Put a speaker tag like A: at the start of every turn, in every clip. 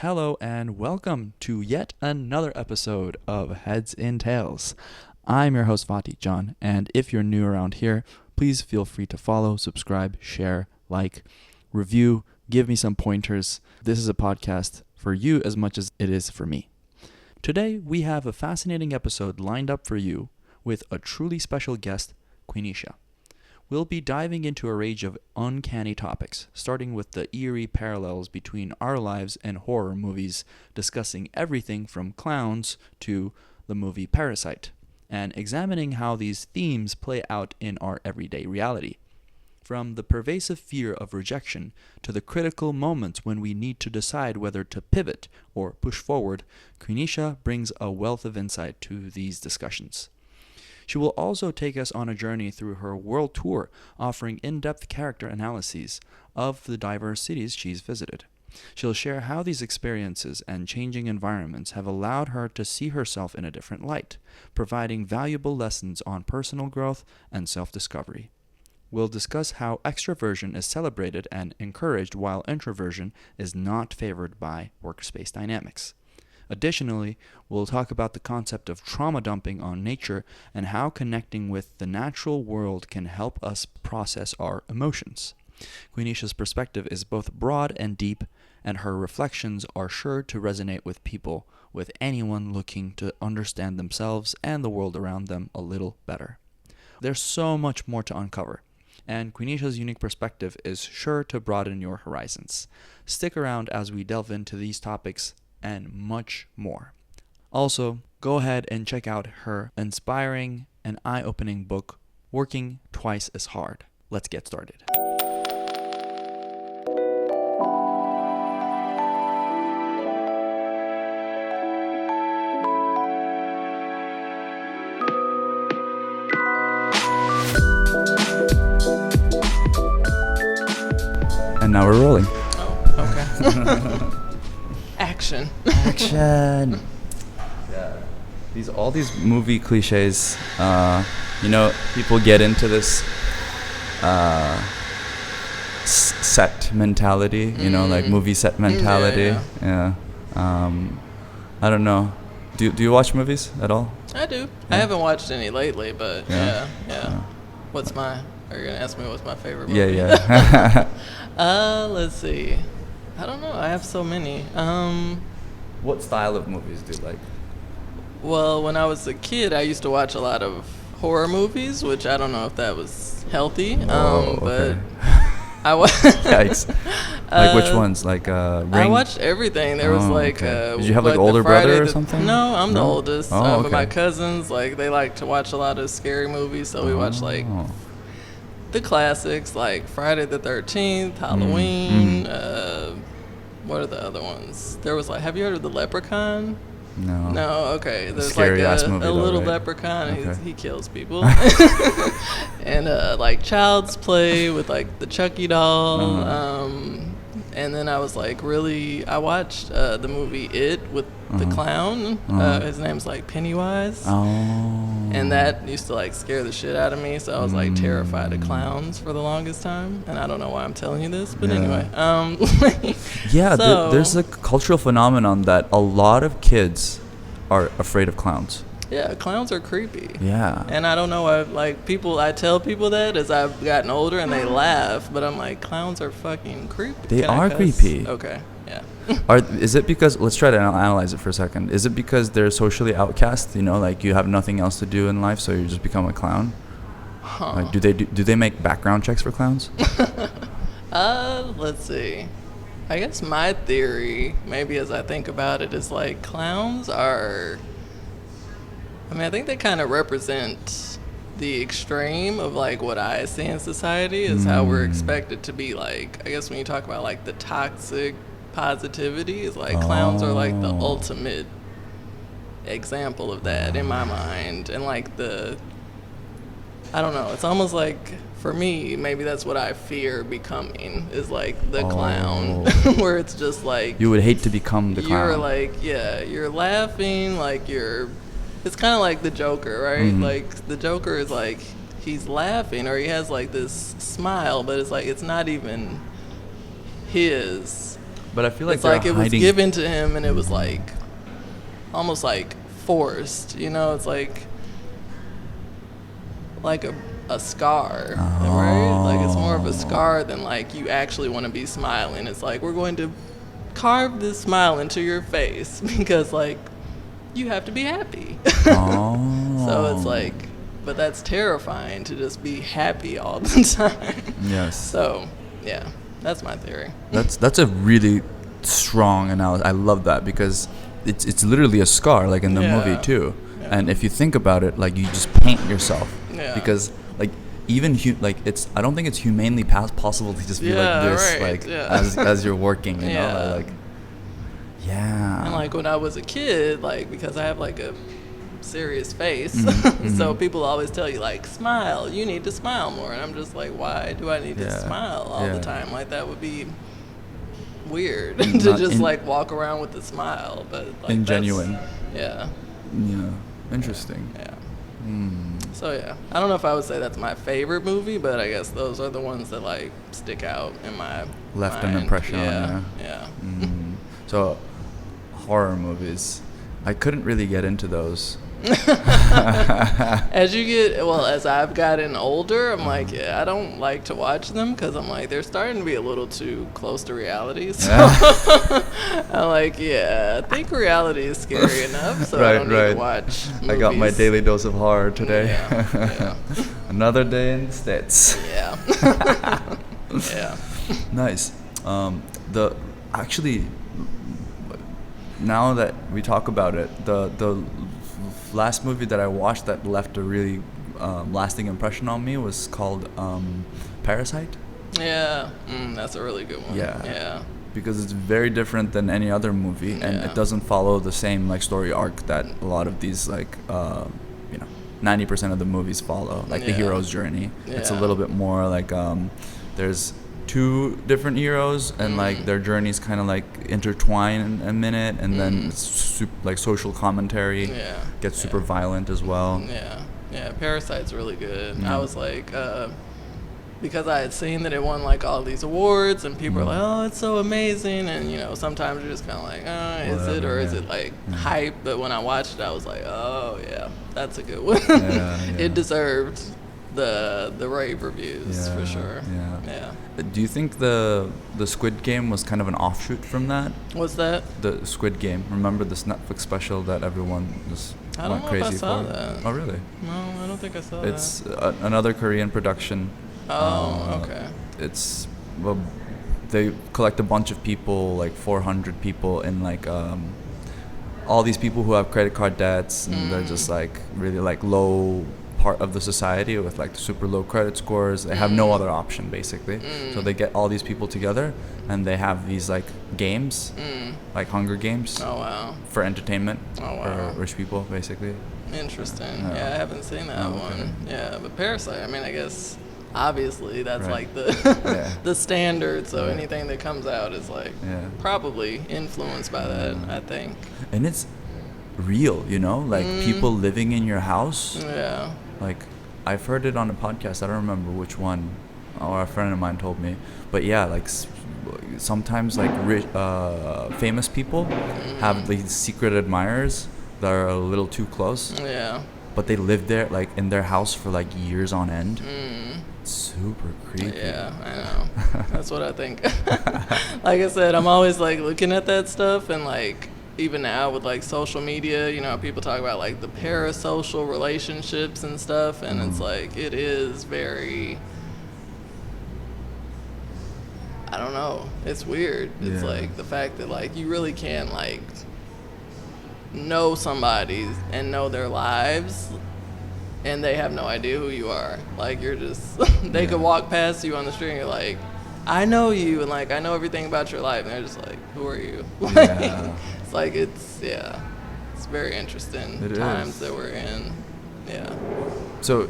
A: Hello and welcome to yet another episode of Heads in Tails. I'm your host Fatih John, and if you're new around here, please feel free to follow, subscribe, share, like, review, give me some pointers. This is a podcast for you as much as it is for me. Today we have a fascinating episode lined up for you with a truly special guest, Quinisha. We'll be diving into a range of uncanny topics, starting with the eerie parallels between our lives and horror movies, discussing everything from clowns to the movie Parasite, and examining how these themes play out in our everyday reality. From the pervasive fear of rejection to the critical moments when we need to decide whether to pivot or push forward, Quinisha brings a wealth of insight to these discussions. She will also take us on a journey through her world tour, offering in-depth character analyses of the diverse cities she's visited. She'll share how these experiences and changing environments have allowed her to see herself in a different light, providing valuable lessons on personal growth and self-discovery. We'll discuss how extroversion is celebrated and encouraged while introversion is not favored by workspace dynamics. Additionally, we'll talk about the concept of trauma dumping on nature and how connecting with the natural world can help us process our emotions. Quinisha's perspective is both broad and deep, and her reflections are sure to resonate with people, with anyone looking to understand themselves and the world around them a little better. There's so much more to uncover, and Quinisha's unique perspective is sure to broaden your horizons. Stick around as we delve into these topics and much more. Also, go ahead and check out her inspiring and eye-opening book, Working Twice as Hard. Let's get started. And now we're rolling.
B: Oh, okay. Action.
A: Yeah. All these movie cliches, people get into this set mentality, like movie set mentality. Yeah. I don't know. Do you watch movies at all?
B: I do.
A: Yeah.
B: I haven't watched any lately, but yeah. Are you going to ask me what's my favorite movie?
A: Yeah.
B: Let's see. I don't know. I have so many.
A: What style of movies do you like?
B: Well, when I was a kid, I used to watch a lot of horror movies, which I don't know if that was healthy.
A: Okay.
B: I
A: Yikes. Like which ones? Like Ring?
B: I watched everything. There was like
A: Did you have like older brother or something?
B: No, I'm the oldest. But my
A: Okay.
B: cousins, they like to watch a lot of scary movies, so we watch the classics like Friday the 13th, Halloween. What are the other ones? There was have you heard of the Leprechaun?
A: No.
B: No, okay. There's
A: Scary ass movie,
B: a little
A: right?
B: leprechaun.
A: Okay.
B: He kills people. And Child's Play with the Chucky doll. And then I was I watched the movie It with the clown. His name's Pennywise.
A: Oh.
B: And that used to scare the shit out of me. So I was terrified of clowns for the longest time. And I don't know why I'm telling you this, but anyway.
A: Yeah,
B: so,
A: there's a cultural phenomenon that a lot of kids are afraid of clowns.
B: Yeah, clowns are creepy.
A: Yeah.
B: And I don't know why, I tell people that as I've gotten older and they laugh, but I'm clowns are fucking creepy.
A: They
B: Can I
A: are
B: cuss?
A: creepy.
B: Okay, yeah.
A: Is it because, let's try to analyze it for a second. Is it because they're socially outcast, you have nothing else to do in life, so you just become a clown?
B: Huh.
A: Do they make background checks for clowns?
B: Let's see. I guess my theory, maybe as I think about it, is clowns are... I think they kind of represent the extreme of what I see in society is how we're expected to be I guess when you talk about the toxic positivity is clowns are the ultimate example of that in my mind. And I don't know, it's almost for me, maybe that's what I fear becoming is the clown, where it's just
A: You would hate to become the clown.
B: You're you're laughing, it's kind of like the Joker, right? The Joker is he's laughing or he has this smile, but it's it's not even his.
A: But I feel like
B: it's like it was
A: hiding.
B: given to him, and it was like almost like forced. You know, it's like a scar, right? Like it's more of a scar than like you actually want to be smiling. It's like we're going to carve this smile into your face because like you have to be happy. So it's like, but that's terrifying to just be happy all the time.
A: Yes.
B: So yeah, that's my theory.
A: That's a really strong analysis. I love that because it's literally a scar, like in the movie too.
B: Yeah.
A: And if you think about it, like you just paint yourself.
B: Yeah.
A: Because like even like it's, I don't think it's humanely possible to just be like this, like as you're working, you know, like. Yeah.
B: And like when I was a kid, like because I have like a serious face,
A: Mm-hmm.
B: so people always tell you like smile, you need to smile more, and I'm just like, why do I need to smile all the time? Like that would be weird to just like walk around with a smile, but like
A: ingenuine.
B: Yeah.
A: Interesting.
B: Yeah. So yeah, I don't know if I would say that's my favorite movie, but I guess those are the ones that like stick out in my
A: left
B: mind.
A: an impression on you.
B: Yeah.
A: So horror movies, I couldn't really get into those.
B: As I've gotten older, I'm like, I don't like to watch them because I'm like, they're starting to be a little too close to reality. So I'm like, I think reality is scary enough, so I don't need to watch movies.
A: I got my daily dose of horror today.
B: Yeah.
A: Another day in the States.
B: Yeah. Yeah.
A: Nice. Actually, now that we talk about it, the last movie that I watched that left a really lasting impression on me was called Parasite.
B: Yeah, that's a really good one. Yeah.
A: Because it's very different than any other movie, and it doesn't follow the same like story arc that a lot of these like 90% of the movies follow, like the hero's journey. It's a little bit more like there's two different heroes, and like their journeys kind of like intertwine in a minute, and then it's like social commentary gets super violent as well.
B: Parasite's really good. I was like because I had seen that it won like all these awards, and people were like, oh, it's so amazing, and you know, sometimes you're just kind of like, is it, or is it like hype? But when I watched it, I was like, oh yeah, that's a good one. It deserved the rave reviews for sure.
A: Do you think the Squid Game was kind of an offshoot from that?
B: What's that?
A: The Squid Game. Remember this Netflix special that everyone just went crazy for?
B: I don't know if I saw that.
A: Oh really?
B: No, I don't think I saw
A: it's that. It's another Korean production.
B: Okay.
A: It's they collect a bunch of people, like 400 people, in like all these people who have credit card debts, and they're just like really like low part of the society with like super low credit scores. They have no other option basically. So they get all these people together, and they have these like games, like Hunger Games.
B: Oh wow.
A: For entertainment.
B: Oh wow.
A: For rich people basically.
B: Interesting. Yeah, I haven't seen that one. Yeah, but Parasite, I mean, I guess obviously that's like the the standard, so anything that comes out is like probably influenced by that, I think.
A: And it's real, you know, like people living in your house. Like I've heard it on a podcast, I don't remember which one, or a friend of mine told me, but like sometimes like famous people have these secret admirers that are a little too close, but they live there like in their house for like years on end. Super creepy.
B: Yeah, I know. That's what I think. Like I said, I'm always like looking at that stuff, and like even now with like social media, you know, people talk about like the parasocial relationships and stuff, and it's like it is very, I don't know, it's weird. It's like the fact that like you really can't like know somebody and know their lives, and they have no idea who you are. Like you're just they could walk past you on the street and you're like, I know you, and like I know everything about your life, and they're just like, who are you? It's like it's very interesting times that we're in.
A: So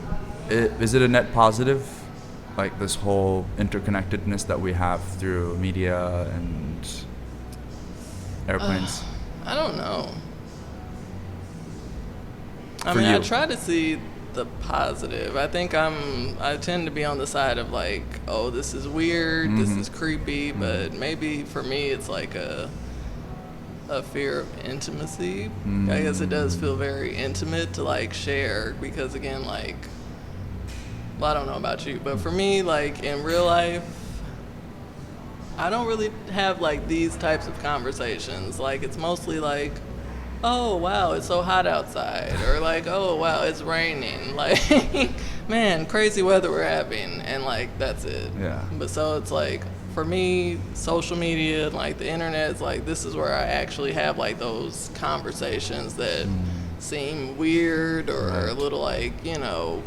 A: is it a net positive, like this whole interconnectedness that we have through media and airplanes?
B: I don't know. I mean, I try to see the positive. I think I tend to be on the side of like, oh, this is weird, this is creepy, but maybe for me it's like a fear of intimacy. I guess it does feel very intimate to like share, because again, like, well, I don't know about you, but for me, like in real life, I don't really have like these types of conversations. Like it's mostly like, oh wow, it's so hot outside, or like, oh wow, it's raining, like man, crazy weather we're having, and like that's it.
A: Yeah.
B: But so it's like, for me, social media, like the internet, is like, this is where I actually have like those conversations that seem weird or a little like, you know,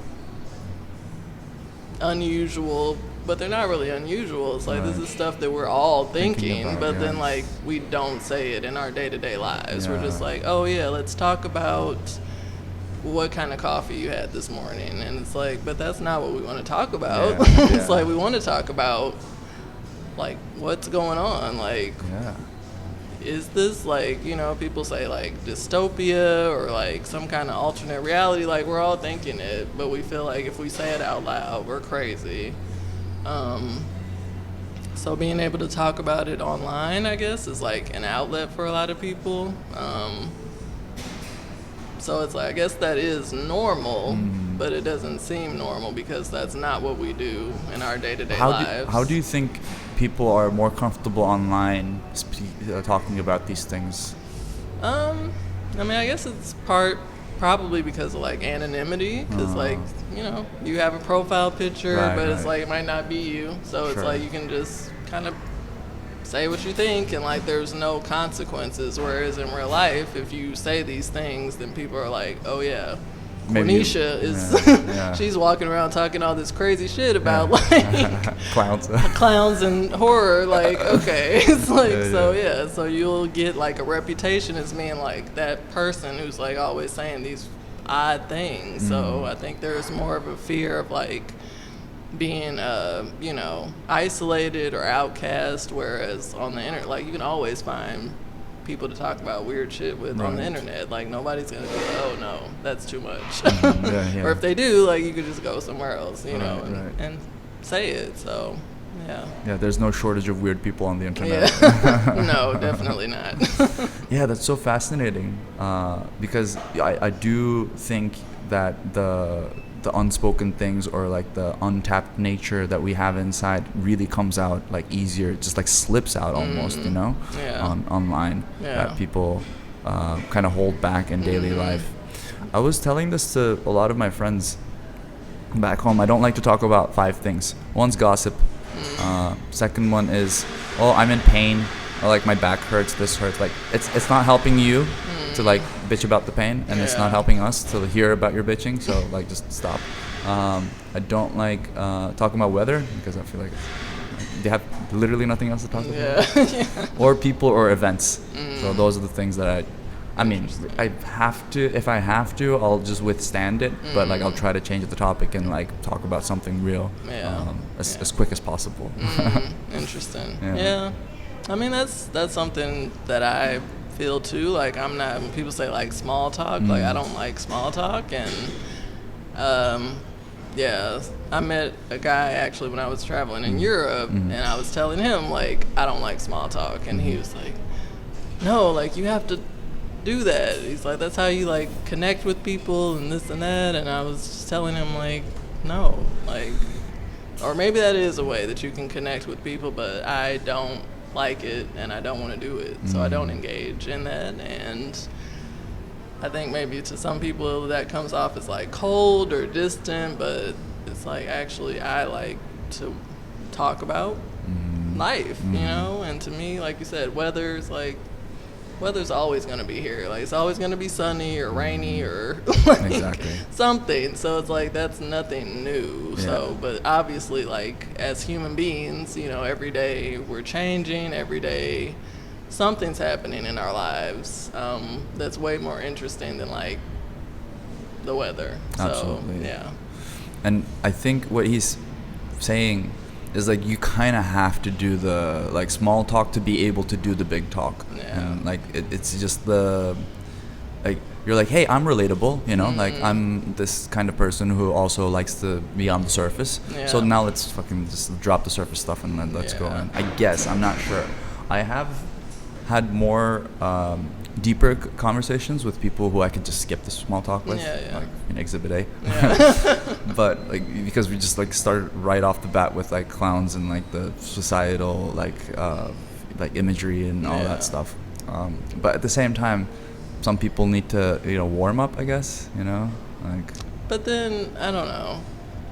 B: unusual, but they're not really unusual. It's like, this is stuff that we're all thinking about, but then like we don't say it in our day-to-day lives. We're just like, oh yeah, let's talk about what kind of coffee you had this morning, and it's like, but that's not what we want to talk about. It's like, we want to talk about like what's going on, like is this like, you know, people say like dystopia or like some kind of alternate reality, like we're all thinking it, but we feel like if we say it out loud, we're crazy. So being able to talk about it online, I guess, is like an outlet for a lot of people. So it's like, I guess that is normal, but it doesn't seem normal because that's not what we do in our day-to-day lives.
A: How do you think people are more comfortable online talking about these things?
B: I mean, I guess it's probably because of like anonymity, because like, you know, you have a profile picture, but it's like, it might not be you, so it's like you can just kind of say what you think, and like there's no consequences, whereas in real life, if you say these things, then people are like, oh yeah, Quinisha is she's walking around talking all this crazy shit about like clowns and horror, like, okay. It's like, so you'll get like a reputation as being like that person who's like always saying these odd things. So I think there's more of a fear of like being you know, isolated or outcast, whereas on the internet, like, you can always find people to talk about weird shit with on the internet. Like, nobody's gonna be like, oh no, that's too much. Or if they do, like, you could just go somewhere else, you know, and say it. So there's no shortage of weird people on the internet. No, definitely not.
A: That's so fascinating, because I do think that the unspoken things, or like the untapped nature that we have inside, really comes out like easier. It just like slips out almost, you know, online, that people kind of hold back in daily life. I was telling this to a lot of my friends back home. I don't like to talk about 5 things. One's gossip. Second one is, oh, I'm in pain, or like my back hurts, this hurts. Like it's not helping you to like bitch about the pain, and it's not helping us to hear about your bitching, so like just stop. I don't like talking about weather, because I feel like they have literally nothing else to talk about. Or people or events. So those are the things that I mean, I have to, if I have to, I'll just withstand it, but like I'll try to change the topic and like talk about something real as quick as possible.
B: Interesting. I mean, that's something that I feel too. Like, I'm not, when people say like small talk, like I don't like small talk. And I met a guy actually when I was traveling in Europe, and I was telling him like I don't like small talk, and he was like, no, like you have to do that. He's like, that's how you like connect with people and this and that. And I was just telling him like, no, like, or maybe that is a way that you can connect with people, but I don't like it, and I don't want to do it, so I don't engage in that. And I think maybe to some people that comes off as like cold or distant, but it's like, actually I like to talk about life, you know. And to me, like you said, weather's always going to be here. Like, it's always going to be sunny or rainy or like something. So it's like, that's nothing new. So, but obviously, like, as human beings, you know, every day we're changing. Every day something's happening in our lives that's way more interesting than like the weather.
A: Absolutely.
B: So,
A: and I think what he's saying is like, you kind of have to do the like small talk to be able to do the big talk. And like it's just like you're like, hey, I'm relatable, you know, like I'm this kind of person who also likes to be on the surface. So now let's fucking just drop the surface stuff and then let's go in. I guess, I'm not sure. I have had more deeper conversations with people who I could just skip the small talk with, like in Exhibit A. But like because we just like started right off the bat with like clowns and like the societal like imagery and all that stuff. But at the same time, some people need to, you know, warm up, I guess, you know, like.
B: But then I don't know.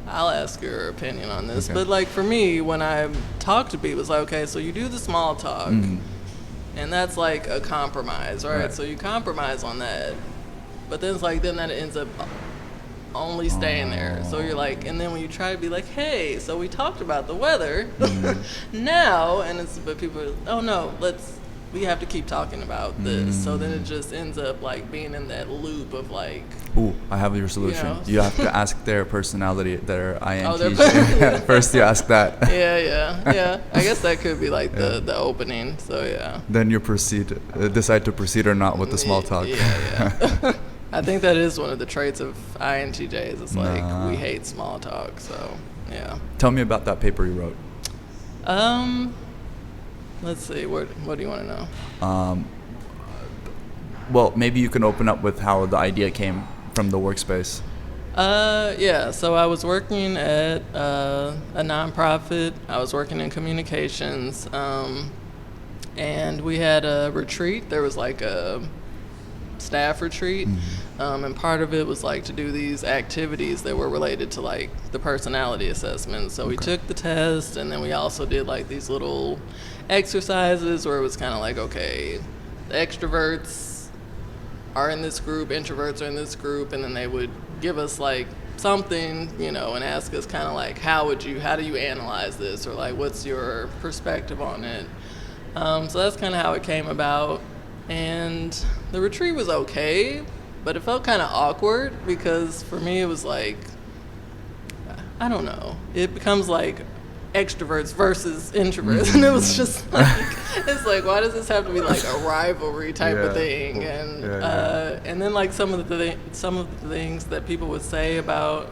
B: I'll ask your opinion on this. But like for me, when I talk to people, it's like, okay, so you do the small talk, and that's like a compromise, right? So you compromise on that, but then it's like then that ends up only staying there. So you're like, and then when you try to be like, hey, so we talked about the weather now, and it's but people are, oh no, we have to keep talking about this. So then it just ends up like being in that loop of like,
A: ooh, I have your solution. You know? You have to ask their personality, their INTJ. First you ask that.
B: Yeah. I guess that could be like the opening. So yeah.
A: Then you decide to proceed or not with the small talk.
B: Yeah. I think that is one of the traits of INTJs. It's like we hate small talk. So yeah.
A: Tell me about that paper you wrote.
B: Let's see. What do you want to know?
A: Well, maybe you can open up with how the idea came from the workspace.
B: Yeah. So I was working at a nonprofit. I was working in communications, and we had a retreat. There was like a staff retreat, and part of it was like to do these activities that were related to like the personality assessment. So we took the test, and then we also did like these little exercises where it was kind of like, okay, the extroverts are in this group, introverts are in this group, and then they would give us like something, you know, and ask us kind of like, how do you analyze this, or like what's your perspective on it. So that's kind of how it came about. And the retreat was okay, but it felt kind of awkward because for me it was like, I don't know, it becomes like extroverts versus introverts, and it was just like, it's like, why does this have to be like a rivalry type of thing? And and then like some of the things that people would say about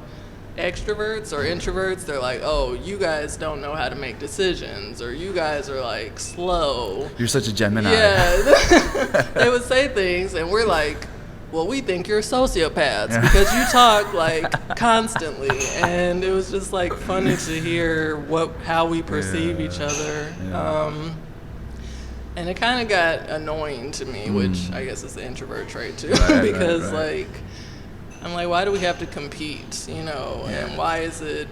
B: extroverts or introverts, they're like, oh, you guys don't know how to make decisions, or you guys are like slow.
A: You're such a Gemini.
B: Yeah. They would say things, and we're like, well, we think you're sociopaths because you talk like constantly. And it was just like funny to hear how we perceive each other. And it kind of got annoying to me, which I guess is the introvert trait too, because like, I'm like, why do we have to compete, you know? And why is it,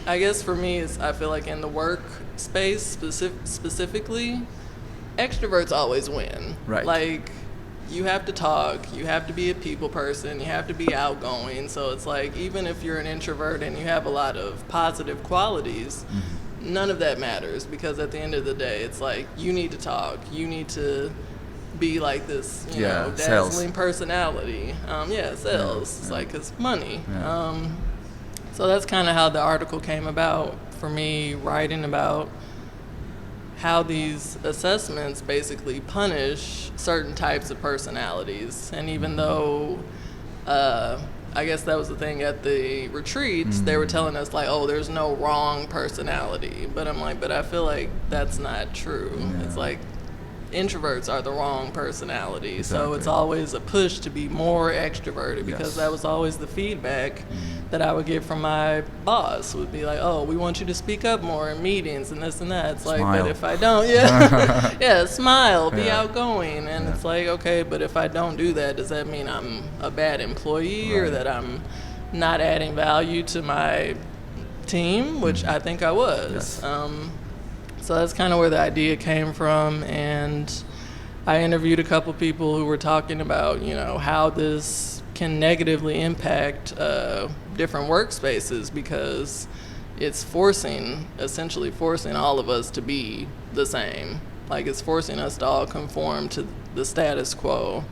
B: I guess for me, I feel like in the work space specifically, extroverts always win.
A: Right.
B: Like, you have to talk, you have to be a people person, you have to be outgoing. So it's like, even if you're an introvert and you have a lot of positive qualities, none of that matters, because at the end of the day, it's like, you need to talk, you need to be like this, you know, dazzling personality. Sales. It's like, it's money. So that's kind of how the article came about for me, writing about how these assessments basically punish certain types of personalities. And even though, I guess that was the thing at the retreats, they were telling us like, oh, there's no wrong personality. But I'm like, but I feel like that's not true. It's like, introverts are the wrong personality. So it's always a push to be more extroverted, because that was always the feedback that I would get from my boss, would be like, oh, we want you to speak up more in meetings and this and that. It's like, but if I don't, smile, be outgoing. And it's like, okay, but if I don't do that, does that mean I'm a bad employee or that I'm not adding value to my team, which I think I was. So that's kind of where the idea came from, and I interviewed a couple people who were talking about, you know, how this can negatively impact different workspaces, because it's essentially forcing all of us to be the same. Like, it's forcing us to all conform to the status quo.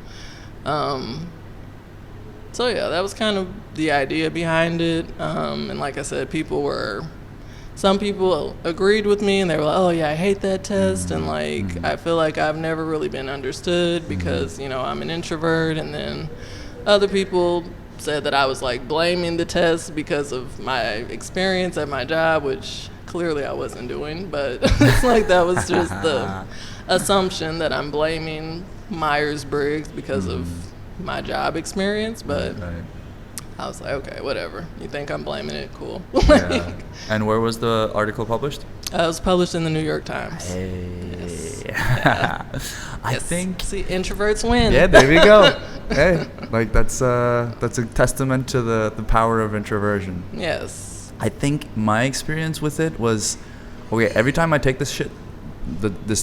B: So yeah, that was kind of the idea behind it. And like I said, people were some people agreed with me and they were like, oh yeah, I hate that test, and like I feel like I've never really been understood because I'm an introvert. And then other people said that I was like blaming the test because of my experience at my job, which clearly I wasn't doing, but it's like that was just the assumption that I'm blaming Myers-Briggs because of my job experience. But I was like, okay, whatever. You think I'm blaming it? Cool.
A: Yeah. And where was the article published?
B: It was published in the New York Times.
A: Hey.
B: Yes.
A: I think.
B: See, introverts win.
A: Yeah, there we go. Hey, like that's a testament to the power of introversion.
B: Yes.
A: I think my experience with it was, okay, every time I take this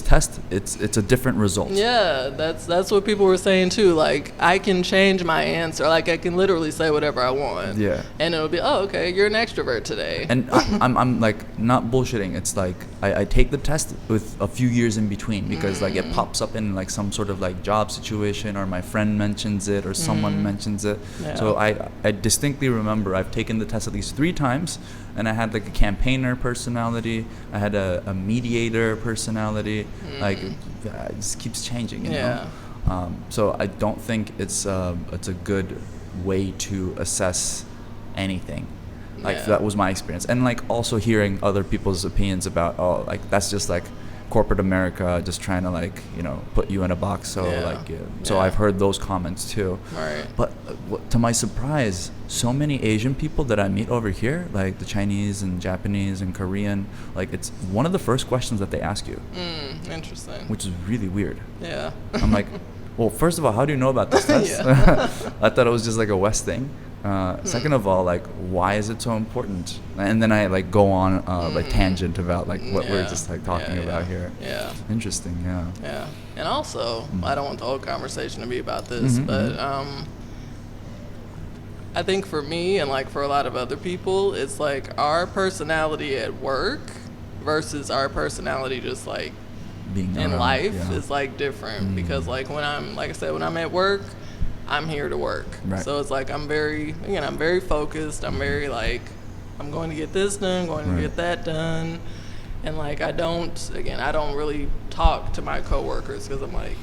A: test, it's a different result.
B: Yeah, that's what people were saying too. Like, I can change my answer. Like, I can literally say whatever I want.
A: Yeah.
B: And it'll be, oh, okay, you're an extrovert today.
A: And I'm like not bullshitting. It's like I take the test with a few years in between because like it pops up in like some sort of like job situation, or my friend mentions it, or someone mentions it.
B: Yeah.
A: So I distinctly remember I've taken the test at least 3 times. And I had like a campaigner personality. I had a mediator personality. Like it just keeps changing, you know. So I don't think it's a good way to assess anything. Like that was my experience. And like also hearing other people's opinions about, oh, like that's just like corporate America just trying to like, put you in a box. So so I've heard those comments too.
B: Right.
A: But to my surprise, so many Asian people that I meet over here, like the Chinese and Japanese and Korean, like it's one of the first questions that they ask you.
B: Interesting.
A: Which is really weird.
B: Yeah.
A: I'm like, well, first of all, how do you know about this test? I thought it was just like a West thing. Second of all, like, why is it so important? And then I like go on like tangent about like what we're just like talking about here. Yeah. Interesting. Yeah.
B: Yeah. And also, I don't want the whole conversation to be about this, but I think for me and like for a lot of other people, it's like our personality at work versus our personality just like being in life is like different because like when I'm at work, I'm here to work. Right. So it's like I'm very focused. I'm very like, I'm going to get this done, going to get that done. And like I don't really talk to my coworkers because I'm like,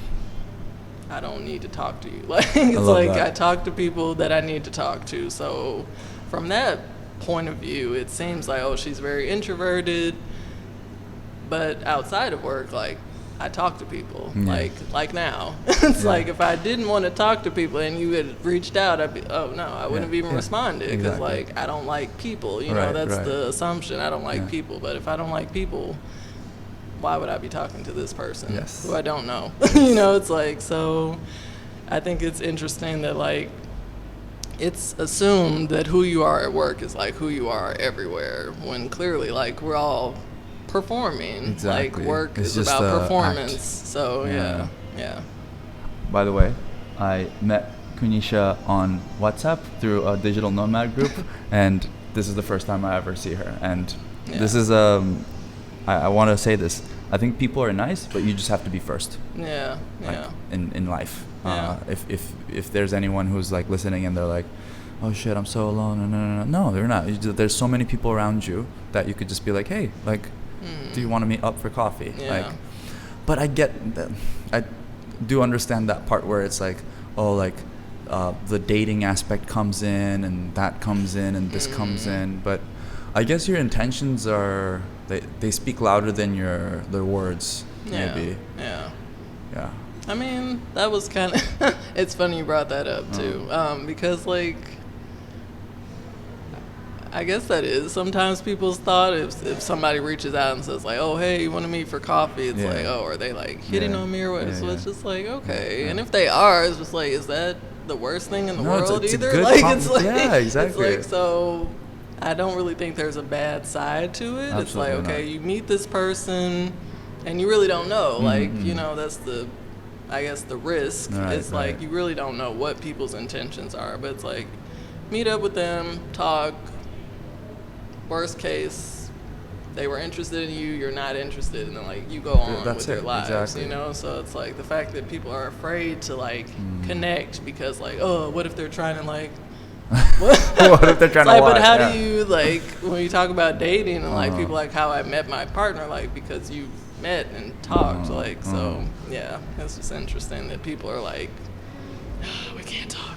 B: I don't need to talk to you. Like it's like that. I talk to people that I need to talk to. So from that point of view, it seems like, oh, she's very introverted. But outside of work, like I talk to people, like now. It's like if I didn't want to talk to people and you had reached out, I'd be, oh no, I wouldn't have even responded because like I don't like people. That's the assumption. I don't like people. But if I don't like people, why would I be talking to this person who I don't know? It's like, so I think it's interesting that like it's assumed that who you are at work is like who you are everywhere, when clearly like we're all performing. Exactly. Like work is about performance. Act. So yeah. By
A: the way, I met Quinisha on WhatsApp through a digital nomad group, and this is the first time I ever see her. And this is I want to say this. I think people are nice, but you just have to be first. Yeah. Like in life. If there's anyone who's like listening and they're like, oh shit, I'm so alone. No, they're not. There's so many people around you that you could just be like, hey, like, do you want to meet up for coffee? Like, but I do understand that part where it's like, oh, like, the dating aspect comes in and that comes in and this comes in, but I guess your intentions are they speak louder than their words, maybe. Yeah. I mean, that was kind of it's funny you brought that up too, because like I guess that is sometimes people's thought. If somebody reaches out and says like, oh hey, you want to meet for coffee, it's like, oh, are they like hitting on me or what? So it's just like, okay. And if they are, it's just like, is that the worst thing in the world either? Like it's like, exactly. It's like, so I don't really think there's a bad side to it. Absolutely, it's like, okay, you meet this person and you really don't know. Like, that's I guess the risk. It's like you really don't know what people's intentions are. But it's like, meet up with them, talk. Worst case, they were interested in you, you're not interested, and then like you go on with your lives, So it's like the fact that people are afraid to like connect because like, oh, what if they're trying to like What if they're trying to
B: like,
A: watch?
B: but how
A: Yeah.
B: do you, like, when you talk about dating and like people like how I met my partner, like because you met and talked, like, so yeah, it's just interesting that people are like, we can't talk.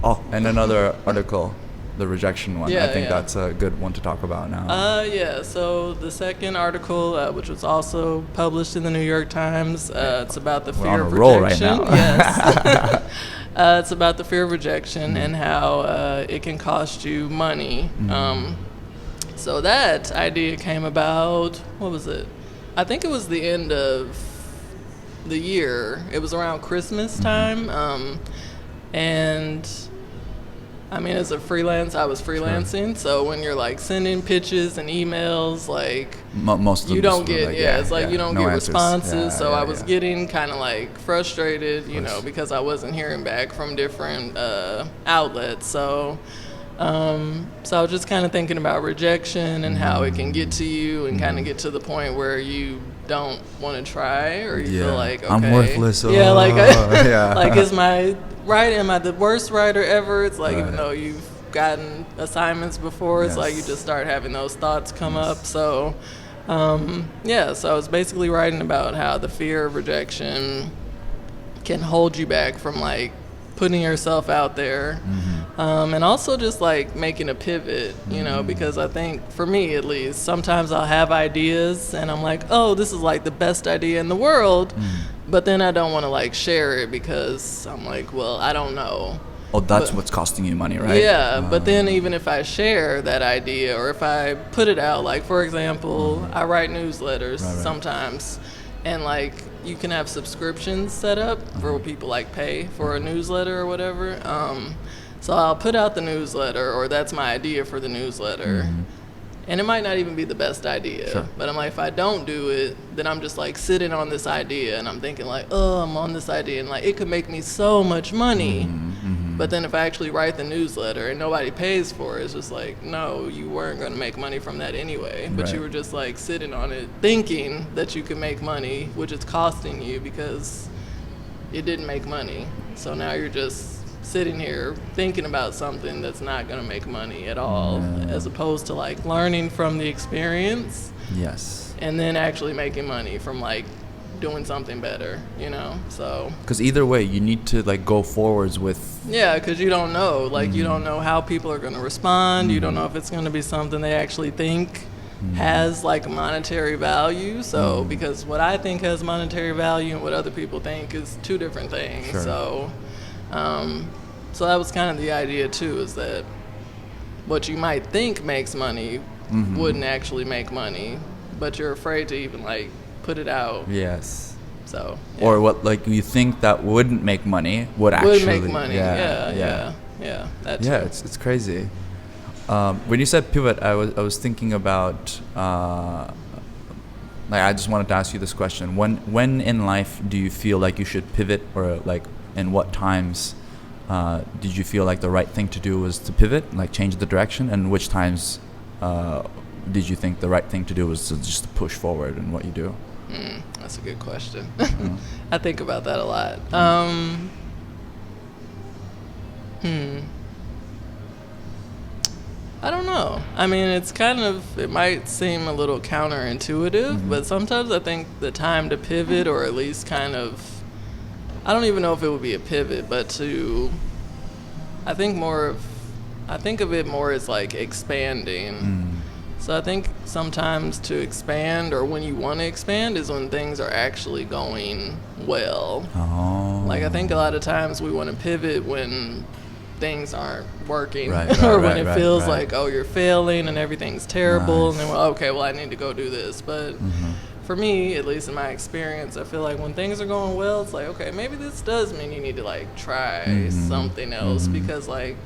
A: Oh, and another article, the rejection one.
B: Yeah,
A: I think
B: yeah.
A: that's a good one to talk about now.
B: Yeah, so the second article, which was also published in the New York Times, it's about the
A: We're
B: fear
A: on
B: of
A: a roll right
B: rejection.
A: now.
B: Yes. It's about the fear of rejection and how it can cost you money. So that idea came about, what was it? I think it was the end of the year. It was around Christmas time. And I mean, as a freelance, I was freelancing. So when you're like sending pitches and emails, like
A: Most of them
B: you don't
A: just were
B: get,
A: like,
B: it's like you don't
A: no
B: get
A: answers.
B: responses.
A: Yeah,
B: So
A: yeah,
B: I was
A: yeah.
B: getting kind of like frustrated, you know, because I wasn't hearing back from different outlets. So I was just kind of thinking about rejection and how it can get to you and kind of get to the point where you don't want to try, or you feel like, okay,
A: I'm worthless.
B: Yeah, like,
A: yeah.
B: like, is my am I the worst writer ever? It's like,
A: Right.
B: even though you've gotten assignments before, it's like you just start having those thoughts come up. So so I was basically writing about how the fear of rejection can hold you back from like putting yourself out there, and also just like making a pivot, you know, because I think for me at least, sometimes I'll have ideas and I'm like, oh, this is like the best idea in the world, but then I don't want to like share it because I'm like, well, I don't know.
A: Oh, that's what's costing you money, right?
B: Yeah, but then even if I share that idea or if I put it out, like for example, I write newsletters sometimes, and like you can have subscriptions set up for people like pay for a newsletter or whatever. So I'll put out the newsletter, or that's my idea for the newsletter. And it might not even be the best idea, but I'm like, if I don't do it, then I'm just like sitting on this idea and I'm thinking like, oh, I'm on this idea and like it could make me so much money. But then if I actually write the newsletter and nobody pays for it, it's just like, no, you weren't going to make money from that anyway. But you were just like sitting on it thinking that you could make money, which is costing you because it didn't make money. So now you're just sitting here thinking about something that's not going to make money at all, as opposed to like learning from the experience.
A: Yes.
B: And then actually making money from like doing something better, you know? So
A: because either way you need to like go forwards with
B: because you don't know, like you don't know how people are going to respond. You don't know if it's going to be something they actually think has like monetary value. So because what I think has monetary value and what other people think is two different things. So so that was kind of the idea too, is that what you might think makes money wouldn't actually make money, but you're afraid to even like put it out.
A: Yes.
B: So
A: or what like you think that wouldn't make money would actually
B: make money. Yeah. That too.
A: Yeah, it's crazy. When you said pivot, I was thinking about like I just wanted to ask you this question: when in life do you feel like you should pivot, or like in what times did you feel like the right thing to do was to pivot, like change the direction, and which times did you think the right thing to do was to just push forward in what you do?
B: That's a good question. I think about that a lot. I don't know. I mean, it might seem a little counterintuitive, but sometimes I think the time to pivot, or at least kind of, I don't even know if it would be a pivot, but I think of it more as like expanding. So I think sometimes to expand, or when you want to expand, is when things are actually going well.
A: Oh.
B: Like I think a lot of times we want to pivot when things aren't working,
A: Right,
B: or when it
A: right,
B: feels
A: right.
B: like, oh, you're failing and everything's terrible,
A: Nice.
B: and then, well, I need to go do this. But for me, at least in my experience, I feel like when things are going well, it's like, okay, maybe this does mean you need to like try something else, because like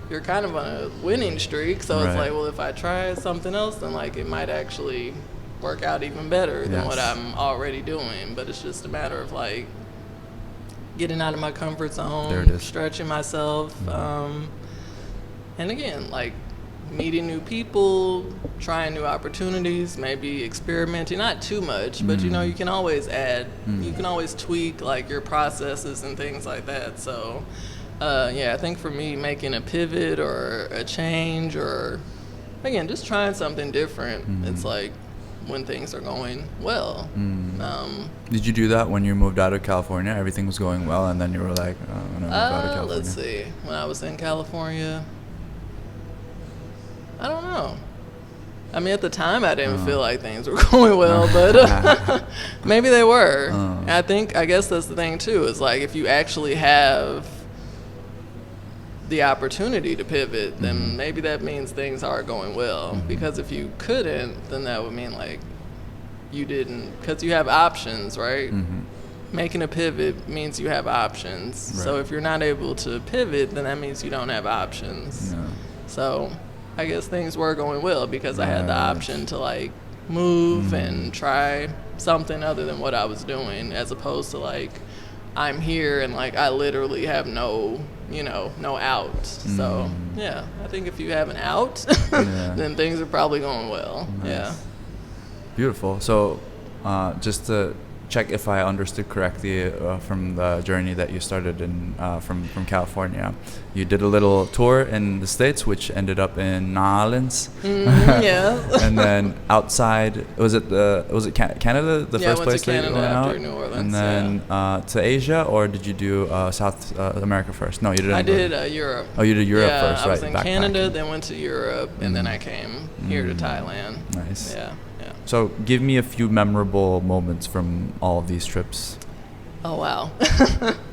B: you're kind of on a winning streak. So it's like, well, if I try something else, then like it might actually work out even better than what I'm already doing. But it's just a matter of like getting out of my comfort zone,
A: There it is.
B: stretching myself, and again, like meeting new people, trying new opportunities, maybe experimenting, not too much, but you know, you can always add, you can always tweak like your processes and things like that. So Yeah, I think for me, making a pivot or a change or, again, just trying something different, it's like when things are going well.
A: Did you do that when you moved out of California? Everything was going well, and then you were like, oh, I'm gonna move out of California.
B: Let's see. When I was in California, I don't know. I mean, at the time, I didn't feel like things were going well, but maybe they were. I guess that's the thing, too, is like if you actually have the opportunity to pivot, then maybe that means things are going well. Because if you couldn't, then that would mean like you didn't, because you have options, right? Making a pivot means you have options. Right. So if you're not able to pivot, then that means you don't have options. No. So I guess things were going well because I had the option to like move and try something other than what I was doing, as opposed to like I'm here and like I literally have no out. So yeah, I think if you have an out, then things are probably going well. Nice. Yeah.
A: Beautiful. So just to check if I understood correctly from the journey that you started in from California, you did a little tour in the States, which ended up in New Orleans.
B: Yeah.
A: And then outside, was it Canada, the first place that you went out?
B: New Orleans,
A: and then to Asia, or did you do South America first? No, you didn't.
B: I did Europe.
A: Oh, you did Europe first, right?
B: I was in Canada, then went to Europe, and then I came here to Thailand.
A: Nice.
B: Yeah.
A: So give me a few memorable moments from all of these trips.
B: Oh, wow.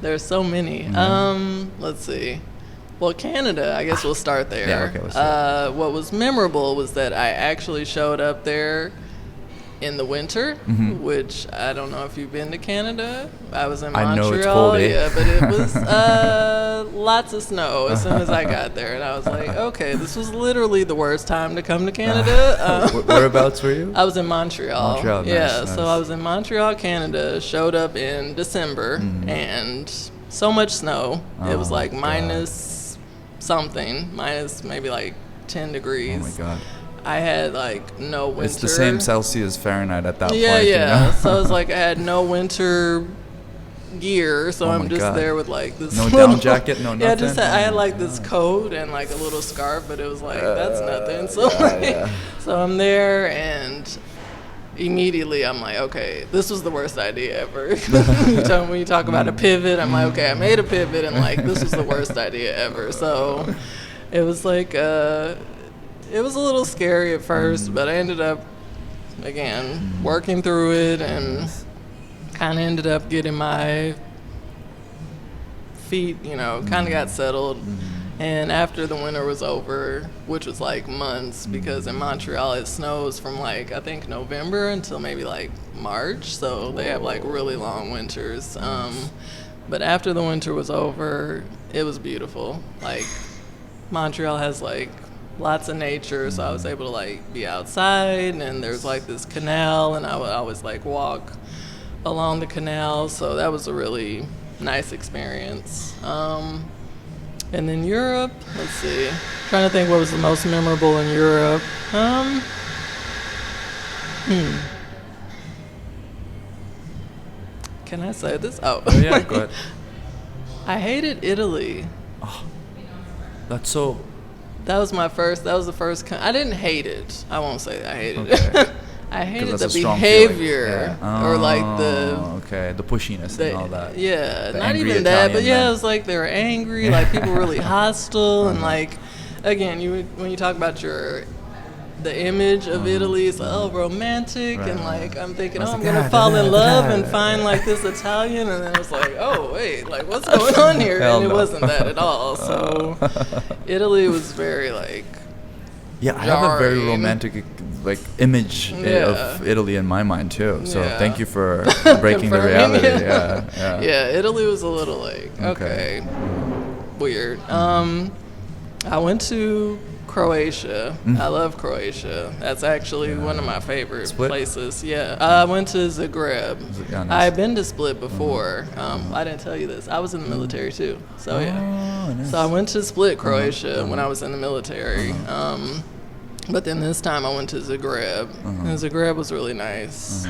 B: There's so many. Let's see. Well, Canada, I guess we'll start there.
A: Yeah, okay, let's start.
B: What was memorable was that I actually showed up there in the winter, which I don't know if you've been to Canada. I was in Montreal.
A: I know it's cold,
B: yeah, but it was lots of snow as soon as I got there. And I was like, okay, this was literally the worst time to come to Canada.
A: Whereabouts were you?
B: I was in Montreal.
A: Montreal,
B: yeah,
A: nice.
B: So I was in Montreal, Canada, showed up in December, and so much snow. It was like minus something, minus maybe like 10 degrees.
A: Oh my God.
B: I had like no winter.
A: It's the same Celsius Fahrenheit at that point.
B: Yeah.
A: You know?
B: So it's like I had no winter gear, so I'm just there with like this.
A: No down jacket, no nothing.
B: I had like this coat and like a little scarf, but it was like that's nothing. So so I'm there, and immediately I'm like, okay, this was the worst idea ever. When you talk about a pivot, I'm like, okay, I made a pivot, and like this was the worst idea ever. So it was like it was a little scary at first, but I ended up, again, working through it and kind of ended up getting my feet, kind of got settled. And after the winter was over, which was like months, because in Montreal it snows from like, I think November until maybe like March. So they have like really long winters. But after the winter was over, it was beautiful. Like Montreal has like lots of nature, so I was able to like be outside, and there's like this canal, and I would always like walk along the canal, so that was a really nice experience. And then Europe, let's see, trying to think what was the most memorable in Europe. Can I say this? Oh
A: yeah, go ahead.
B: I hated Italy.
A: Oh, that's so.
B: That was the first. I didn't hate it. I won't say I hated it. I hated the behavior, or like
A: the pushiness and all that.
B: Yeah, not even that, but yeah, it was like they were angry, like people were really hostile, and like, again, when you talk about the image of Italy, it's like, romantic, and like I'm thinking, I'm gonna fall in love and find like this Italian, and then it's like, oh wait, like what's going on here? And it wasn't that at all. So Italy was very like
A: I have a very romantic like image of Italy in my mind too. So thank you for breaking the reality. Yeah,
B: Italy was a little like okay. Weird. I went to Croatia. I love Croatia. That's actually one of my favorite places. Yeah, I went to Zagreb.
A: Nice.
B: I've been to Split before. I didn't tell you this. I was in the military too. So
A: nice.
B: So I went to Split, Croatia when I was in the military. But then this time I went to Zagreb. And Zagreb was really nice.